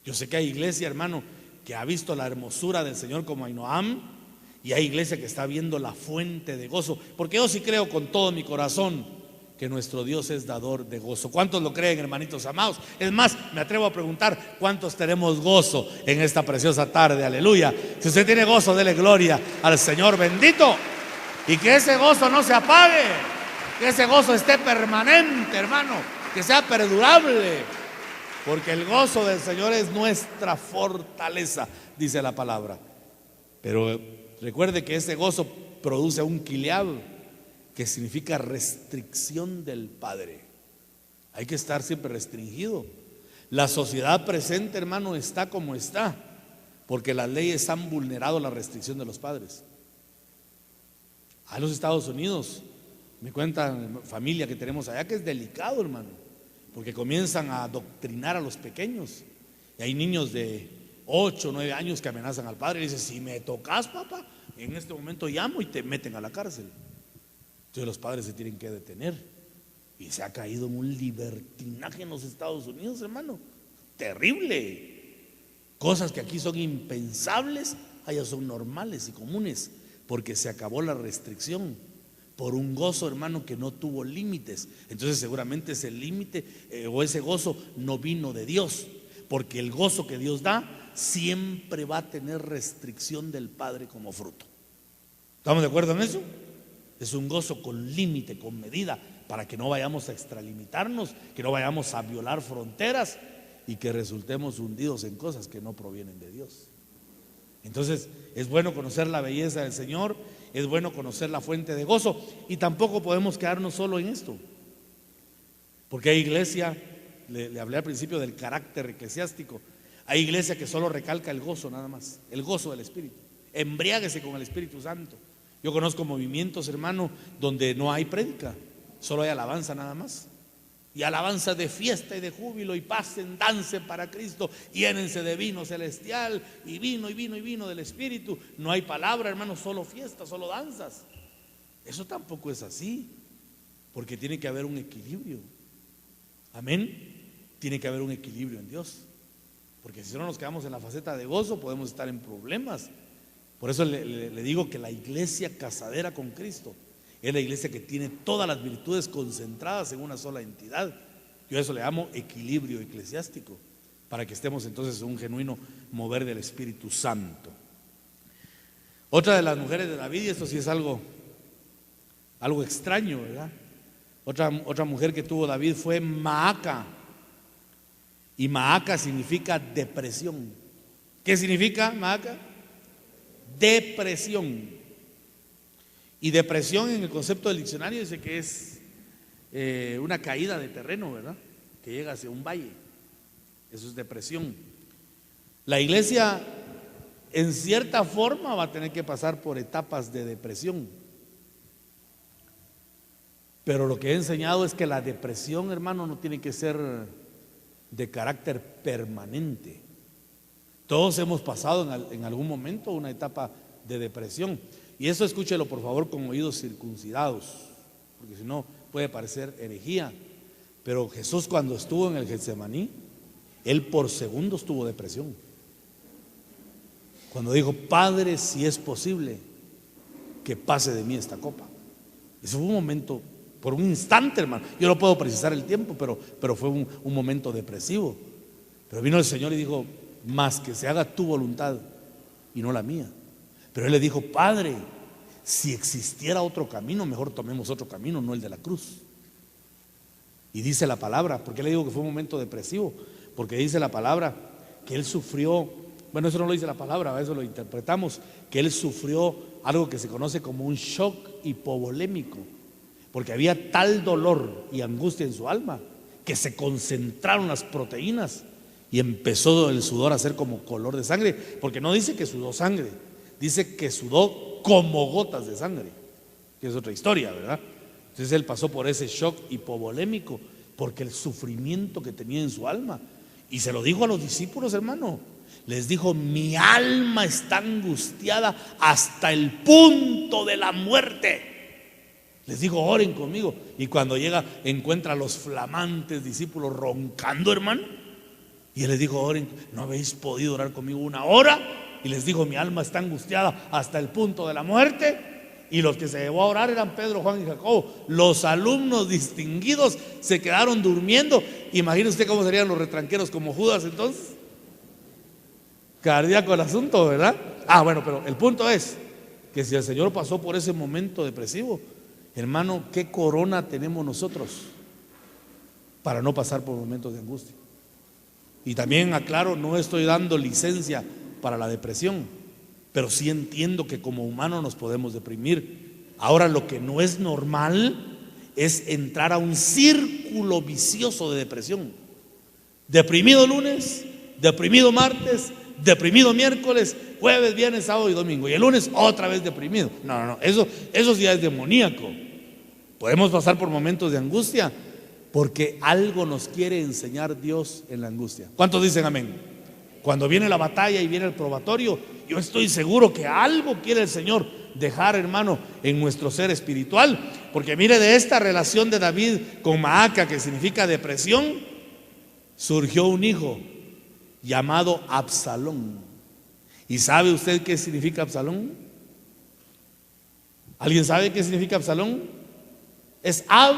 [SPEAKER 1] Yo sé que hay iglesia, hermano, que ha visto la hermosura del Señor como Ainoam, y hay iglesia que está viendo la fuente de gozo, porque yo sí creo con todo mi corazón que nuestro Dios es dador de gozo. ¿Cuántos lo creen, hermanitos amados? Es más, me atrevo a preguntar, ¿cuántos tenemos gozo en esta preciosa tarde? Aleluya. Si usted tiene gozo, dele gloria al Señor bendito, y que ese gozo no se apague, que ese gozo esté permanente, hermano, que sea perdurable, porque el gozo del Señor es nuestra fortaleza, dice la palabra. Pero recuerde que ese gozo produce un kiliab, que significa restricción del Padre. Hay que estar siempre restringido. La sociedad presente, hermano, está como está, porque las leyes han vulnerado la restricción de los padres. A los Estados Unidos, me cuentan familia que tenemos allá, que es delicado, hermano, porque comienzan a adoctrinar a los pequeños. Y hay niños de 8 o 9 años que amenazan al padre y dicen: si me tocas, papá, en este momento llamo y te meten a la cárcel. Entonces los padres se tienen que detener. Y se ha caído en un libertinaje en los Estados Unidos, hermano, terrible. Cosas que aquí son impensables, allá son normales y comunes, porque se acabó la restricción por un gozo, hermano, que no tuvo límites. Entonces seguramente ese límite o ese gozo no vino de Dios, porque el gozo que Dios da siempre va a tener restricción del Padre como fruto. ¿Estamos de acuerdo en eso? Es un gozo con límite, con medida, para que no vayamos a extralimitarnos, que no vayamos a violar fronteras y que resultemos hundidos en cosas que no provienen de Dios. Entonces es bueno conocer la belleza del Señor, es bueno conocer la fuente de gozo, y tampoco podemos quedarnos solo en esto, porque hay iglesia, le hablé al principio del carácter eclesiástico, hay iglesia que solo recalca el gozo nada más, el gozo del Espíritu. Embriáguese con el Espíritu Santo. Yo conozco movimientos, hermano, donde no hay prédica, solo hay alabanza nada más. Y alabanza de fiesta y de júbilo, y pasen, dancen para Cristo, llénense de vino celestial, y vino y vino y vino del Espíritu. No hay palabra, hermano, solo fiesta, solo danzas. Eso tampoco es así, porque tiene que haber un equilibrio. Amén. Tiene que haber un equilibrio en Dios, porque si no nos quedamos en la faceta de gozo, podemos estar en problemas. Por eso le digo que la iglesia casadera con Cristo es la iglesia que tiene todas las virtudes concentradas en una sola entidad. Yo a eso le llamo equilibrio eclesiástico, para que estemos entonces en un genuino mover del Espíritu Santo. Otra de las mujeres de David, y esto sí es algo extraño, ¿verdad? Otra mujer que tuvo David fue Maaca, y Maaca significa depresión. ¿Qué significa Maaca? Depresión. Y depresión en el concepto del diccionario dice que es una caída de terreno, ¿verdad? Que llega hacia un valle. Eso es depresión. La iglesia en cierta forma va a tener que pasar por etapas de depresión, pero lo que he enseñado es que la depresión, hermano, no tiene que ser de carácter permanente. Todos hemos pasado en algún momento una etapa de depresión, y eso escúchelo por favor con oídos circuncidados, porque si no puede parecer herejía. Pero Jesús, cuando estuvo en el Getsemaní, él por segundos tuvo depresión, cuando dijo: Padre, si es posible, que pase de mí esta copa. Eso fue un momento, por un instante, hermano, yo no puedo precisar el tiempo, pero fue un momento depresivo. Pero vino el Señor y dijo: más que se haga tu voluntad y no la mía. Pero él le dijo: Padre, si existiera otro camino, mejor tomemos otro camino, no el de la cruz. Y dice la palabra, ¿por qué le digo que fue un momento depresivo? Porque dice la palabra que él sufrió, bueno, eso no lo dice la palabra, eso lo interpretamos, que él sufrió algo que se conoce como un shock hipovolémico, porque había tal dolor y angustia en su alma que se concentraron las proteínas y empezó el sudor a ser como color de sangre, porque no dice que sudó sangre, dice que sudó como gotas de sangre, que es otra historia, ¿verdad? Entonces él pasó por ese shock hipovolémico porque el sufrimiento que tenía en su alma, Y se lo dijo a los discípulos, hermano. Les dijo: mi alma está angustiada hasta el punto de la muerte. Les dijo: oren conmigo. Y cuando llega, encuentra a los flamantes discípulos roncando, hermano. Y él les dijo: oren, ¿no habéis podido orar conmigo una hora? Y les dijo: mi alma está angustiada hasta el punto de la muerte. Y los que se llevó a orar eran Pedro, Juan y Jacobo. Los alumnos distinguidos se quedaron durmiendo. Imagine usted cómo serían los retranqueros, como Judas entonces. Cardíaco el asunto, ¿verdad? Bueno, pero el punto es que si el Señor pasó por ese momento depresivo, hermano, ¿qué corona tenemos nosotros para no pasar por momentos de angustia? Y también aclaro, no estoy dando licencia para la depresión, pero sí entiendo que como humanos nos podemos deprimir. Ahora, lo que no es normal es entrar a un círculo vicioso de depresión. Deprimido lunes, deprimido martes, deprimido miércoles, jueves, viernes, sábado y domingo, y el lunes otra vez deprimido. No, eso ya es demoníaco. Podemos pasar por momentos de angustia porque algo nos quiere enseñar Dios en la angustia. ¿Cuántos dicen amén? Cuando viene la batalla y viene el probatorio, yo estoy seguro que algo quiere el Señor dejar, hermano, en nuestro ser espiritual. Porque mire, de esta relación de David con Maaca, que significa depresión, surgió un hijo llamado Absalón. ¿Y sabe usted qué significa Absalón? ¿Alguien sabe qué significa Absalón? Es Ab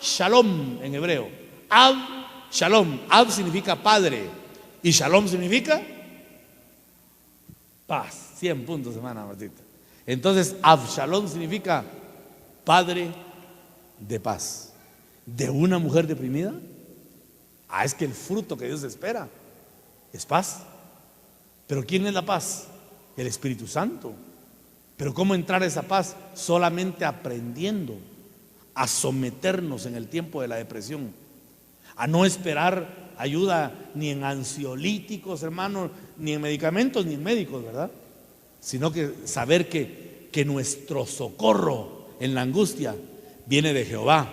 [SPEAKER 1] Shalom en hebreo. Ab Shalom. Ab significa padre y Shalom significa paz. 100 puntos, hermana Martita. Entonces, Absalón significa padre de paz. ¿De una mujer deprimida? Es que el fruto que Dios espera es paz. Pero ¿quién es la paz? El Espíritu Santo. Pero ¿cómo entrar a esa paz? Solamente aprendiendo a someternos en el tiempo de la depresión, a no esperar ayuda ni en ansiolíticos, hermano, ni en medicamentos, ni en médicos, ¿verdad? Sino que saber que nuestro socorro en la angustia viene de Jehová,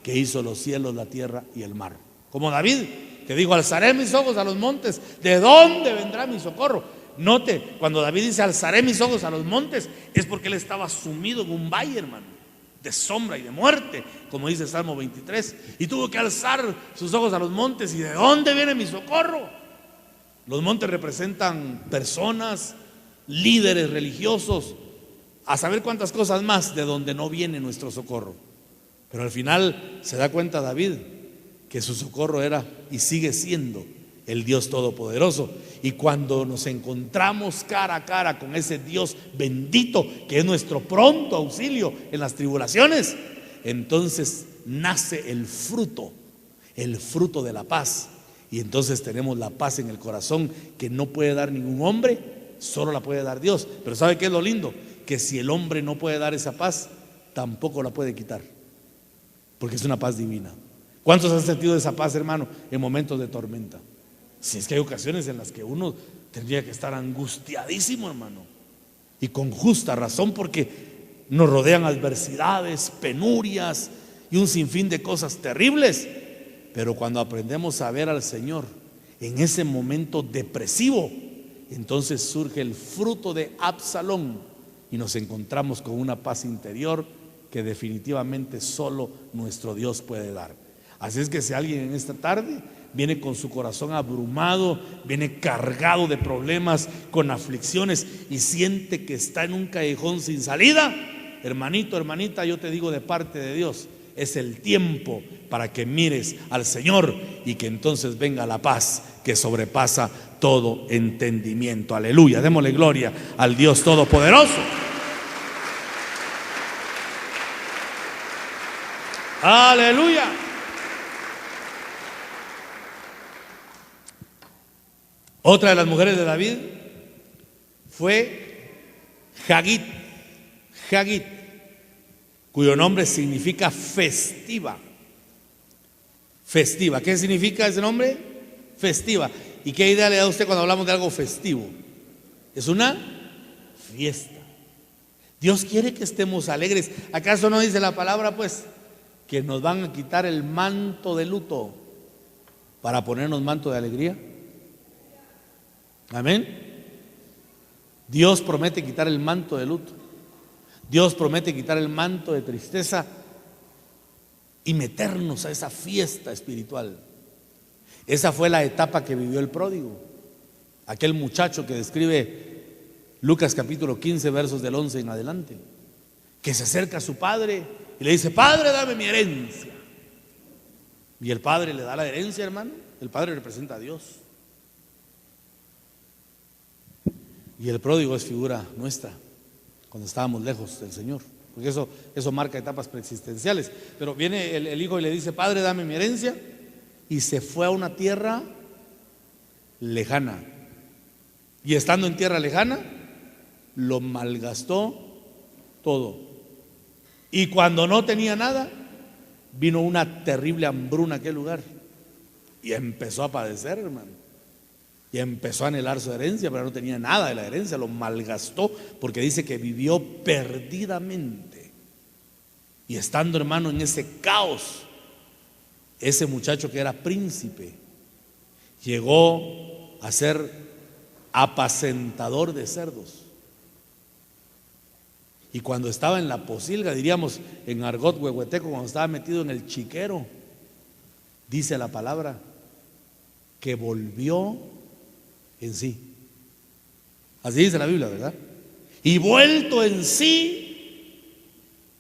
[SPEAKER 1] que hizo los cielos, la tierra y el mar. Como David, que dijo: alzaré mis ojos a los montes, ¿de dónde vendrá mi socorro? Note, cuando David dice alzaré mis ojos a los montes, es porque él estaba sumido en un valle, hermano, de sombra y de muerte, como dice Salmo 23, y tuvo que alzar sus ojos a los montes. ¿Y de dónde viene mi socorro? Los montes representan personas, líderes religiosos, a saber cuántas cosas más, de donde no viene nuestro socorro. Pero al final se da cuenta David que su socorro era y sigue siendo el Dios Todopoderoso. Y cuando nos encontramos cara a cara con ese Dios bendito, que es nuestro pronto auxilio en las tribulaciones, entonces nace el fruto de la paz. Y entonces tenemos la paz en el corazón que no puede dar ningún hombre, solo la puede dar Dios. Pero ¿sabe qué es lo lindo? Que si el hombre no puede dar esa paz, tampoco la puede quitar, porque es una paz divina. ¿Cuántos han sentido esa paz, hermano, en momentos de tormenta? Si es que hay ocasiones en las que uno tendría que estar angustiadísimo, hermano, y con justa razón, porque nos rodean adversidades, penurias y un sinfín de cosas terribles. Pero cuando aprendemos a ver al Señor en ese momento depresivo, entonces surge el fruto de Absalón y nos encontramos con una paz interior que definitivamente solo nuestro Dios puede dar. Así es que si alguien en esta tarde viene con su corazón abrumado, viene cargado de problemas, con aflicciones, y siente que está en un callejón sin salida, hermanito, hermanita, yo te digo de parte de Dios, es el tiempo para que mires al Señor y que entonces venga la paz que sobrepasa todo entendimiento. Aleluya, démosle gloria al Dios Todopoderoso. Aleluya. Otra de las mujeres de David fue Hagit, cuyo nombre significa festiva. Festiva, ¿qué significa ese nombre? Festiva. ¿Y qué idea le da a usted cuando hablamos de algo festivo? Es una fiesta. Dios quiere que estemos alegres. ¿Acaso no dice la palabra, pues, que nos van a quitar el manto de luto para ponernos manto de alegría. Amén. Dios promete quitar el manto de luto. Dios promete quitar el manto de tristeza y meternos a esa fiesta espiritual. Esa fue la etapa que vivió el pródigo, aquel muchacho que describe Lucas capítulo 15 versos del 11 en adelante, que se acerca a su padre y le dice: Padre, dame mi herencia. Y el padre le da la herencia, hermano. El padre representa a Dios. Y el pródigo es figura nuestra cuando estábamos lejos del Señor, porque eso marca etapas preexistenciales. Pero viene el hijo y le dice: Padre, dame mi herencia. Y se fue a una tierra lejana. Y estando en tierra lejana, lo malgastó todo. Y cuando no tenía nada, vino una terrible hambruna a aquel lugar. Y empezó a padecer, hermano. Y empezó a anhelar su herencia, pero no tenía nada de la herencia. Lo malgastó, porque dice que vivió perdidamente. Y estando, hermano, en ese caos, ese muchacho que era príncipe llegó a ser apacentador de cerdos. Y cuando estaba en la posilga, diríamos en argot huehueteco, cuando estaba metido en el chiquero, dice la palabra que volvió en sí. Así dice la Biblia, ¿verdad? Y vuelto en sí,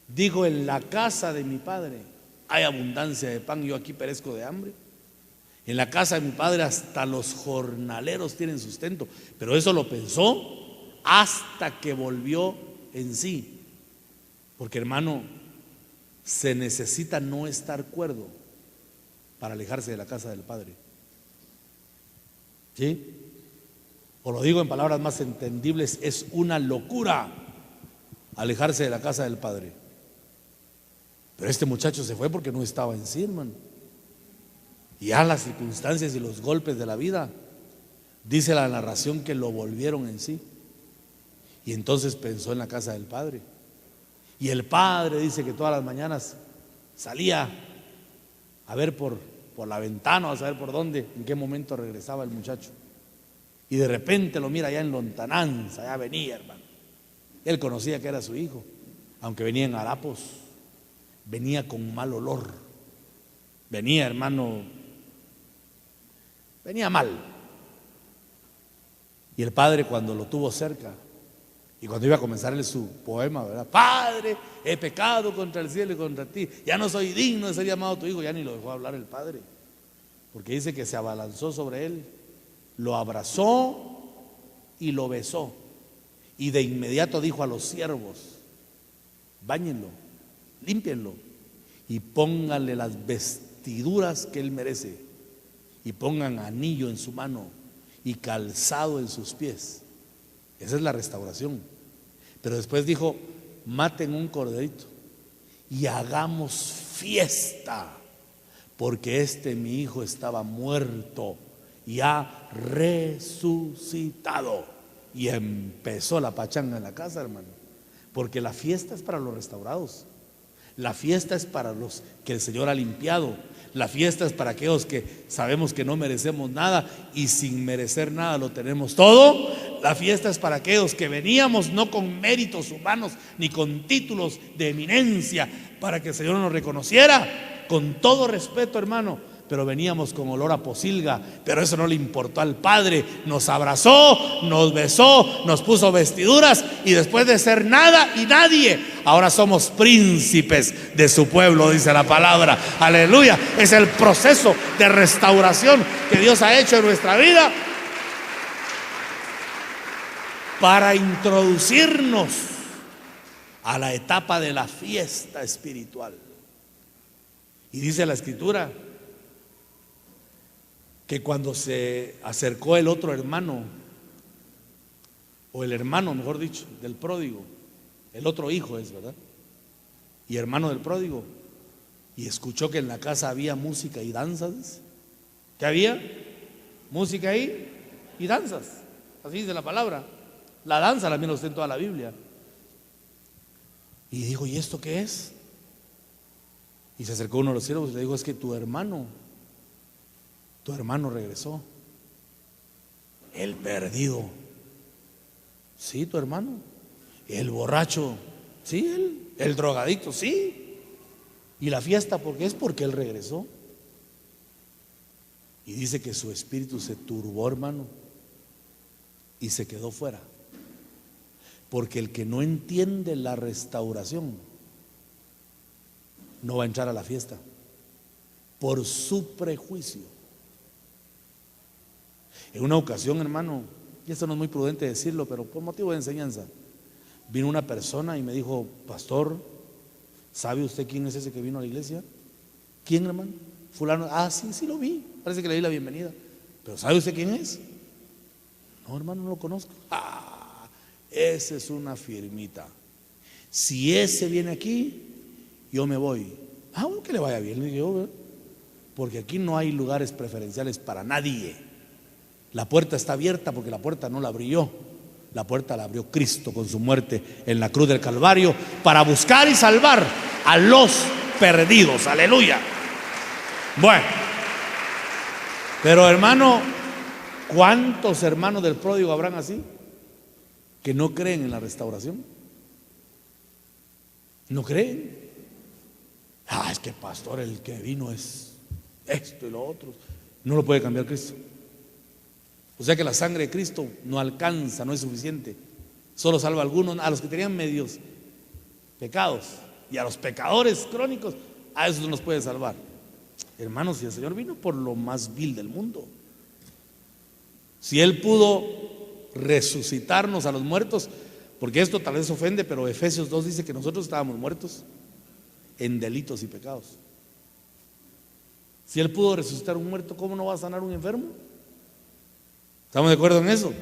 [SPEAKER 1] dijo: en la casa de mi padre hay abundancia de pan, yo aquí perezco de hambre. En la casa de mi padre hasta los jornaleros tienen sustento. Pero eso lo pensó hasta que volvió en sí. Porque, hermano, se necesita no estar cuerdo para alejarse de la casa del Padre. ¿Sí? O lo digo en palabras más entendibles, es una locura alejarse de la casa del Padre. Pero este muchacho se fue porque no estaba en sí, hermano. Y a las circunstancias y los golpes de la vida, dice la narración que lo volvieron en sí. Y entonces pensó en la casa del Padre. Y el padre dice que todas las mañanas salía a ver por la ventana, a saber por dónde, en qué momento regresaba el muchacho. Y de repente lo mira allá en lontananza, allá venía, hermano. Él conocía que era su hijo, aunque venía en harapos, venía con mal olor, venía, hermano, venía mal. Y el padre, cuando lo tuvo cerca y cuando iba a comenzar su poema, ¿verdad? Padre, he pecado contra el cielo y contra ti, ya no soy digno de ser llamado tu hijo. Ya ni lo dejó hablar el padre, porque dice que se abalanzó sobre él, lo abrazó y lo besó, y de inmediato dijo a los siervos: báñenlo, límpienlo y pónganle las vestiduras que él merece, y pongan anillo en su mano y calzado en sus pies. Esa es la restauración. Pero después dijo: maten un corderito y hagamos fiesta, porque mi hijo estaba muerto y ha resucitado. Y empezó la pachanga en la casa, hermano, porque la fiesta es para los restaurados. La fiesta es para los que el Señor ha limpiado. La fiesta es para aquellos que sabemos que no merecemos nada y sin merecer nada lo tenemos todo. La fiesta es para aquellos que veníamos no con méritos humanos ni con títulos de eminencia para que el Señor nos reconociera. Con todo respeto, hermano, pero veníamos con olor a posilga. Pero eso no le importó al Padre. Nos abrazó, nos besó, nos puso vestiduras, y después de ser nada y nadie, ahora somos príncipes de su pueblo, dice la palabra. Aleluya. Es el proceso de restauración que Dios ha hecho en nuestra vida para introducirnos a la etapa de la fiesta espiritual. Y dice la Escritura que cuando se acercó el otro hermano, o el hermano, mejor dicho, del pródigo, el otro hijo es, ¿verdad? Y hermano del pródigo, y escuchó que en la casa había música y danzas. ¿Qué había? Música y danzas. Así dice la palabra. La danza la mira usted en toda la Biblia. Y dijo: ¿y esto qué es? Y se acercó uno de los siervos y le dijo: es que tu hermano tu hermano regresó. El perdido, sí, tu hermano. El borracho, sí, él. El drogadicto, sí. Y la fiesta, ¿por qué? Es porque él regresó. Y dice que su espíritu se turbó, hermano, y se quedó fuera. Porque el que no entiende la restauración no va a entrar a la fiesta por su prejuicio. En una ocasión, hermano, y esto no es muy prudente decirlo, pero por motivo de enseñanza, vino una persona y me dijo: pastor, ¿sabe usted quién es ese que vino a la iglesia? ¿Quién, hermano? Fulano. Ah, sí, sí lo vi, parece que le di la bienvenida. Pero ¿sabe usted quién es? No, hermano, no lo conozco. Ah, esa es una firmita. Si ese viene aquí, yo me voy. Ah, bueno, que le vaya bien, le digo yo, porque aquí no hay lugares preferenciales para nadie. La puerta está abierta porque la puerta no la abrió. La puerta la abrió Cristo con su muerte en la cruz del Calvario para buscar y salvar a los perdidos. Aleluya. Bueno, pero hermano, ¿cuántos hermanos del pródigo habrán así que no creen en la restauración? No creen. Ah, es que pastor, el que vino es esto y lo otro. No lo puede cambiar Cristo. O sea que la sangre de Cristo no alcanza, no es suficiente. Solo salva a algunos, a los que tenían medios pecados, y a los pecadores crónicos, a esos no nos puede salvar. Hermanos, si el Señor vino por lo más vil del mundo, si Él pudo resucitarnos a los muertos, porque esto tal vez ofende, pero Efesios 2 dice que nosotros estábamos muertos en delitos y pecados. Si Él pudo resucitar un muerto, ¿cómo no va a sanar un enfermo? ¿Estamos de acuerdo en eso?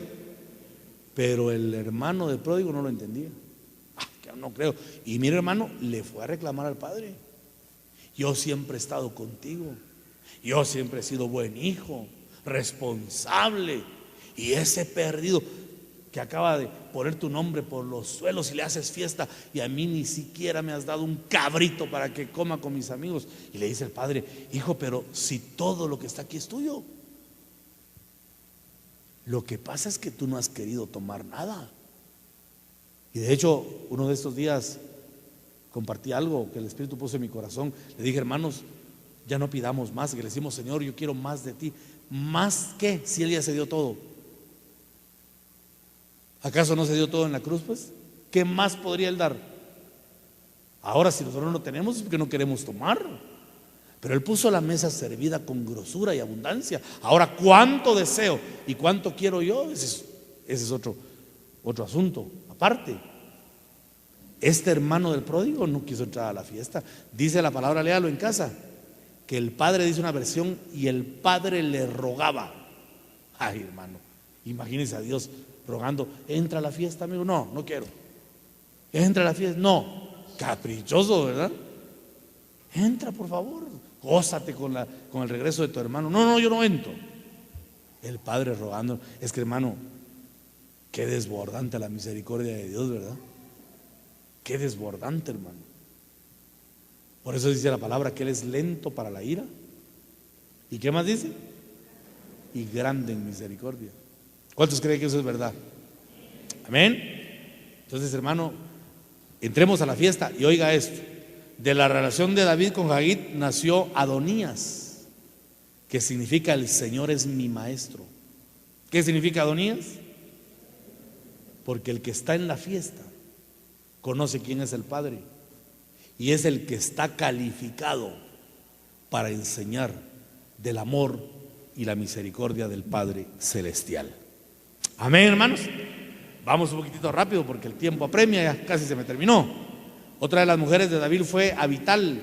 [SPEAKER 1] Pero el hermano del pródigo no lo entendía. Que no creo. Y mi hermano le fue a reclamar al padre: yo siempre he estado contigo, yo siempre he sido buen hijo, responsable, y ese perdido que acaba de poner tu nombre por los suelos y le haces fiesta, y a mí ni siquiera me has dado un cabrito para que coma con mis amigos. Y le dice el padre: hijo, pero si todo lo que está aquí es tuyo. Lo que pasa es que tú no has querido tomar nada. Y de hecho, uno de estos días compartí algo que el Espíritu puso en mi corazón. Le dije: hermanos, ya no pidamos más, que le decimos: Señor, yo quiero más de ti. ¿Más qué? Si Él ya se dio todo. ¿Acaso no se dio todo en la cruz, pues? ¿Qué más podría Él dar? Ahora, si nosotros no tenemos, es porque no queremos tomar. Pero Él puso la mesa servida con grosura y abundancia. Ahora, ¿cuánto deseo y cuánto quiero yo? Ese es otro asunto aparte. Este hermano del pródigo no quiso entrar a la fiesta. Dice la palabra, léalo en casa, que el padre, dice una versión, y el padre le rogaba. Ay, hermano, imagínense a Dios rogando: entra a la fiesta, amigo. No, no quiero. Entra a la fiesta. No, caprichoso, ¿verdad? Entra, por favor. Gózate con el regreso de tu hermano. No, no, yo no entro. El padre rogando. Es que, hermano, qué desbordante la misericordia de Dios, ¿verdad? Qué desbordante, hermano. Por eso dice la palabra que Él es lento para la ira. ¿Y qué más dice? Y grande en misericordia. ¿Cuántos creen que eso es verdad? Amén. Entonces, hermano, entremos a la fiesta y oiga esto. De la relación de David con Hagit nació Adonías, que significa el Señor es mi maestro. ¿Qué significa Adonías? Porque el que está en la fiesta conoce quién es el Padre y es el que está calificado para enseñar del amor y la misericordia del Padre Celestial. Amén, hermanos. Vamos un poquitito rápido porque el tiempo apremia, ya casi se me terminó. Otra de las mujeres de David fue Abital.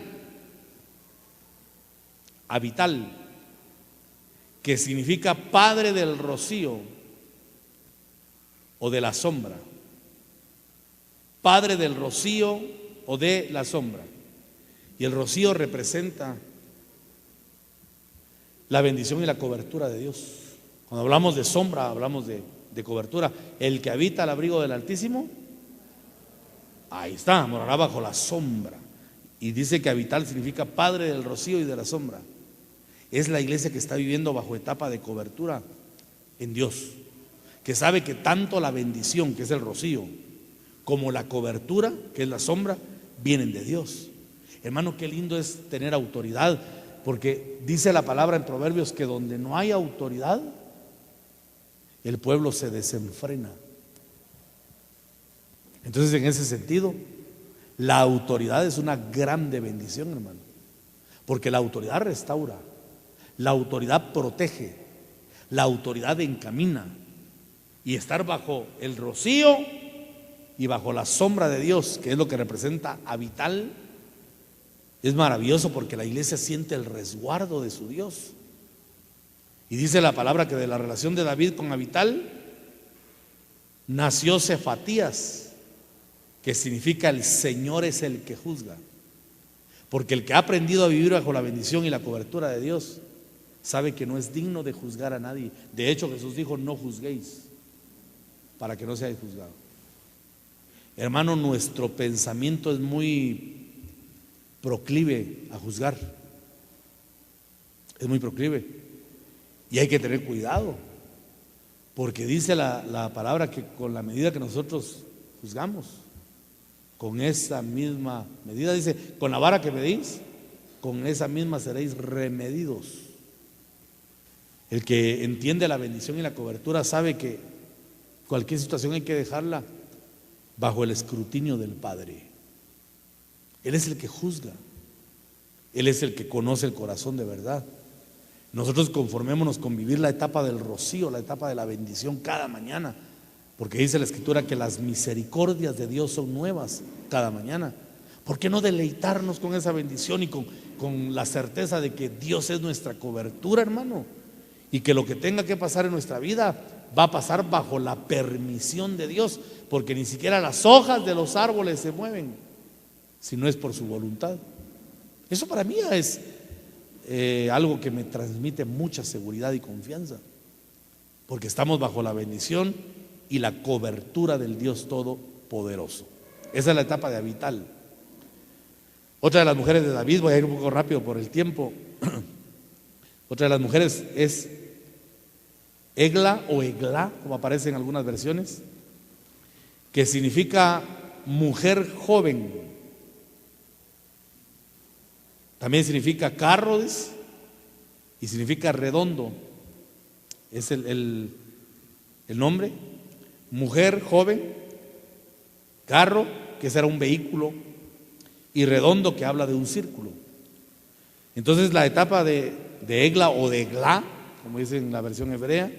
[SPEAKER 1] Abital, que significa padre del rocío o de la sombra. Padre del rocío o de la sombra. Y el rocío representa la bendición y la cobertura de Dios. Cuando hablamos de sombra, hablamos de cobertura. El que habita al abrigo del Altísimo, ahí está, morará bajo la sombra. Y dice que Abital significa padre del rocío y de la sombra. es la iglesia que está viviendo bajo etapa de cobertura en Dios, que sabe que tanto la bendición, que es el rocío, como la cobertura, que es la sombra, vienen de Dios. Hermano, qué lindo es tener autoridad, porque dice la palabra en Proverbios que donde no hay autoridad, el pueblo se desenfrena. Entonces, en ese sentido, la autoridad es una grande bendición, hermano, porque la autoridad restaura, la autoridad protege, la autoridad encamina, y estar bajo el rocío y bajo la sombra de Dios, que es lo que representa a Vital, es maravilloso, porque la iglesia siente el resguardo de su Dios. Y dice la palabra que de la relación de David con Abital nació Cefatías, que significa el Señor es el que juzga. Porque el que ha aprendido a vivir bajo la bendición y la cobertura de Dios sabe que no es digno de juzgar a nadie. De hecho, Jesús dijo: no juzguéis, para que no seáis juzgados. Hermano, nuestro pensamiento es muy proclive a juzgar, es muy proclive, y hay que tener cuidado, porque dice la palabra que con la medida que nosotros juzgamos, con esa misma medida, dice, con la vara que medís, con esa misma seréis remedidos. El que entiende la bendición y la cobertura sabe que cualquier situación hay que dejarla bajo el escrutinio del Padre. Él es el que juzga, Él es el que conoce el corazón de verdad. Nosotros conformémonos con vivir la etapa del rocío, la etapa de la bendición cada mañana, porque dice la Escritura que las misericordias de Dios son nuevas cada mañana. ¿Por qué no deleitarnos con esa bendición y con la certeza de que Dios es nuestra cobertura, hermano? Y que lo que tenga que pasar en nuestra vida va a pasar bajo la permisión de Dios, porque ni siquiera las hojas de los árboles se mueven si no es por su voluntad. Eso para mí es algo que me transmite mucha seguridad y confianza, porque estamos bajo la bendición y la cobertura del Dios Todopoderoso. Esa es la etapa de Abital. Otra de las mujeres de David, voy a ir un poco rápido por el tiempo. Otra de las mujeres es Egla o Eglá, como aparece en algunas versiones, que significa mujer joven. También significa carro y significa redondo. Es el nombre. Mujer joven, carro, que será un vehículo, y redondo, que habla de un círculo. Entonces la etapa de Egla o de Eglá, como dice en la versión hebrea,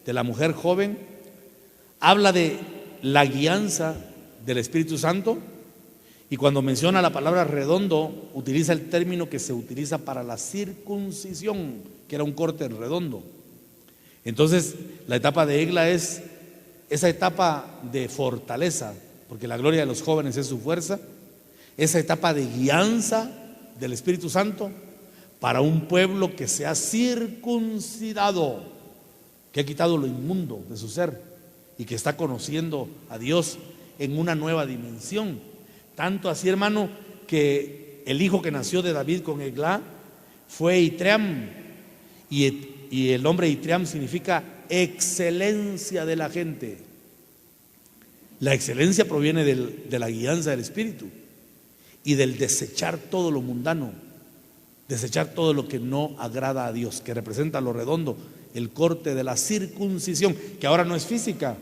[SPEAKER 1] de la mujer joven, habla de la guianza del Espíritu Santo. Y cuando menciona la palabra redondo, utiliza el término que se utiliza para la circuncisión, que era un corte redondo. Entonces la etapa de Egla es esa etapa de fortaleza, porque la gloria de los jóvenes es su fuerza. Esa etapa de guianza del Espíritu Santo para un pueblo que se ha circuncidado, que ha quitado lo inmundo de su ser y que está conociendo a Dios en una nueva dimensión. Tanto así, hermano, que el hijo que nació de David con Eglá fue Itream, y el nombre Itream significa excelencia de la gente. La excelencia proviene de la guianza del Espíritu y del desechar todo lo mundano, desechar todo lo que no agrada a Dios, que representa lo redondo, el corte de la circuncisión, que ahora no es física.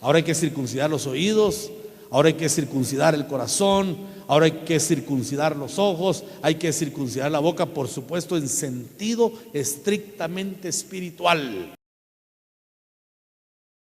[SPEAKER 1] Ahora hay que circuncidar los oídos, ahora hay que circuncidar el corazón, ahora hay que circuncidar los ojos, hay que circuncidar la boca, por supuesto en sentido estrictamente espiritual.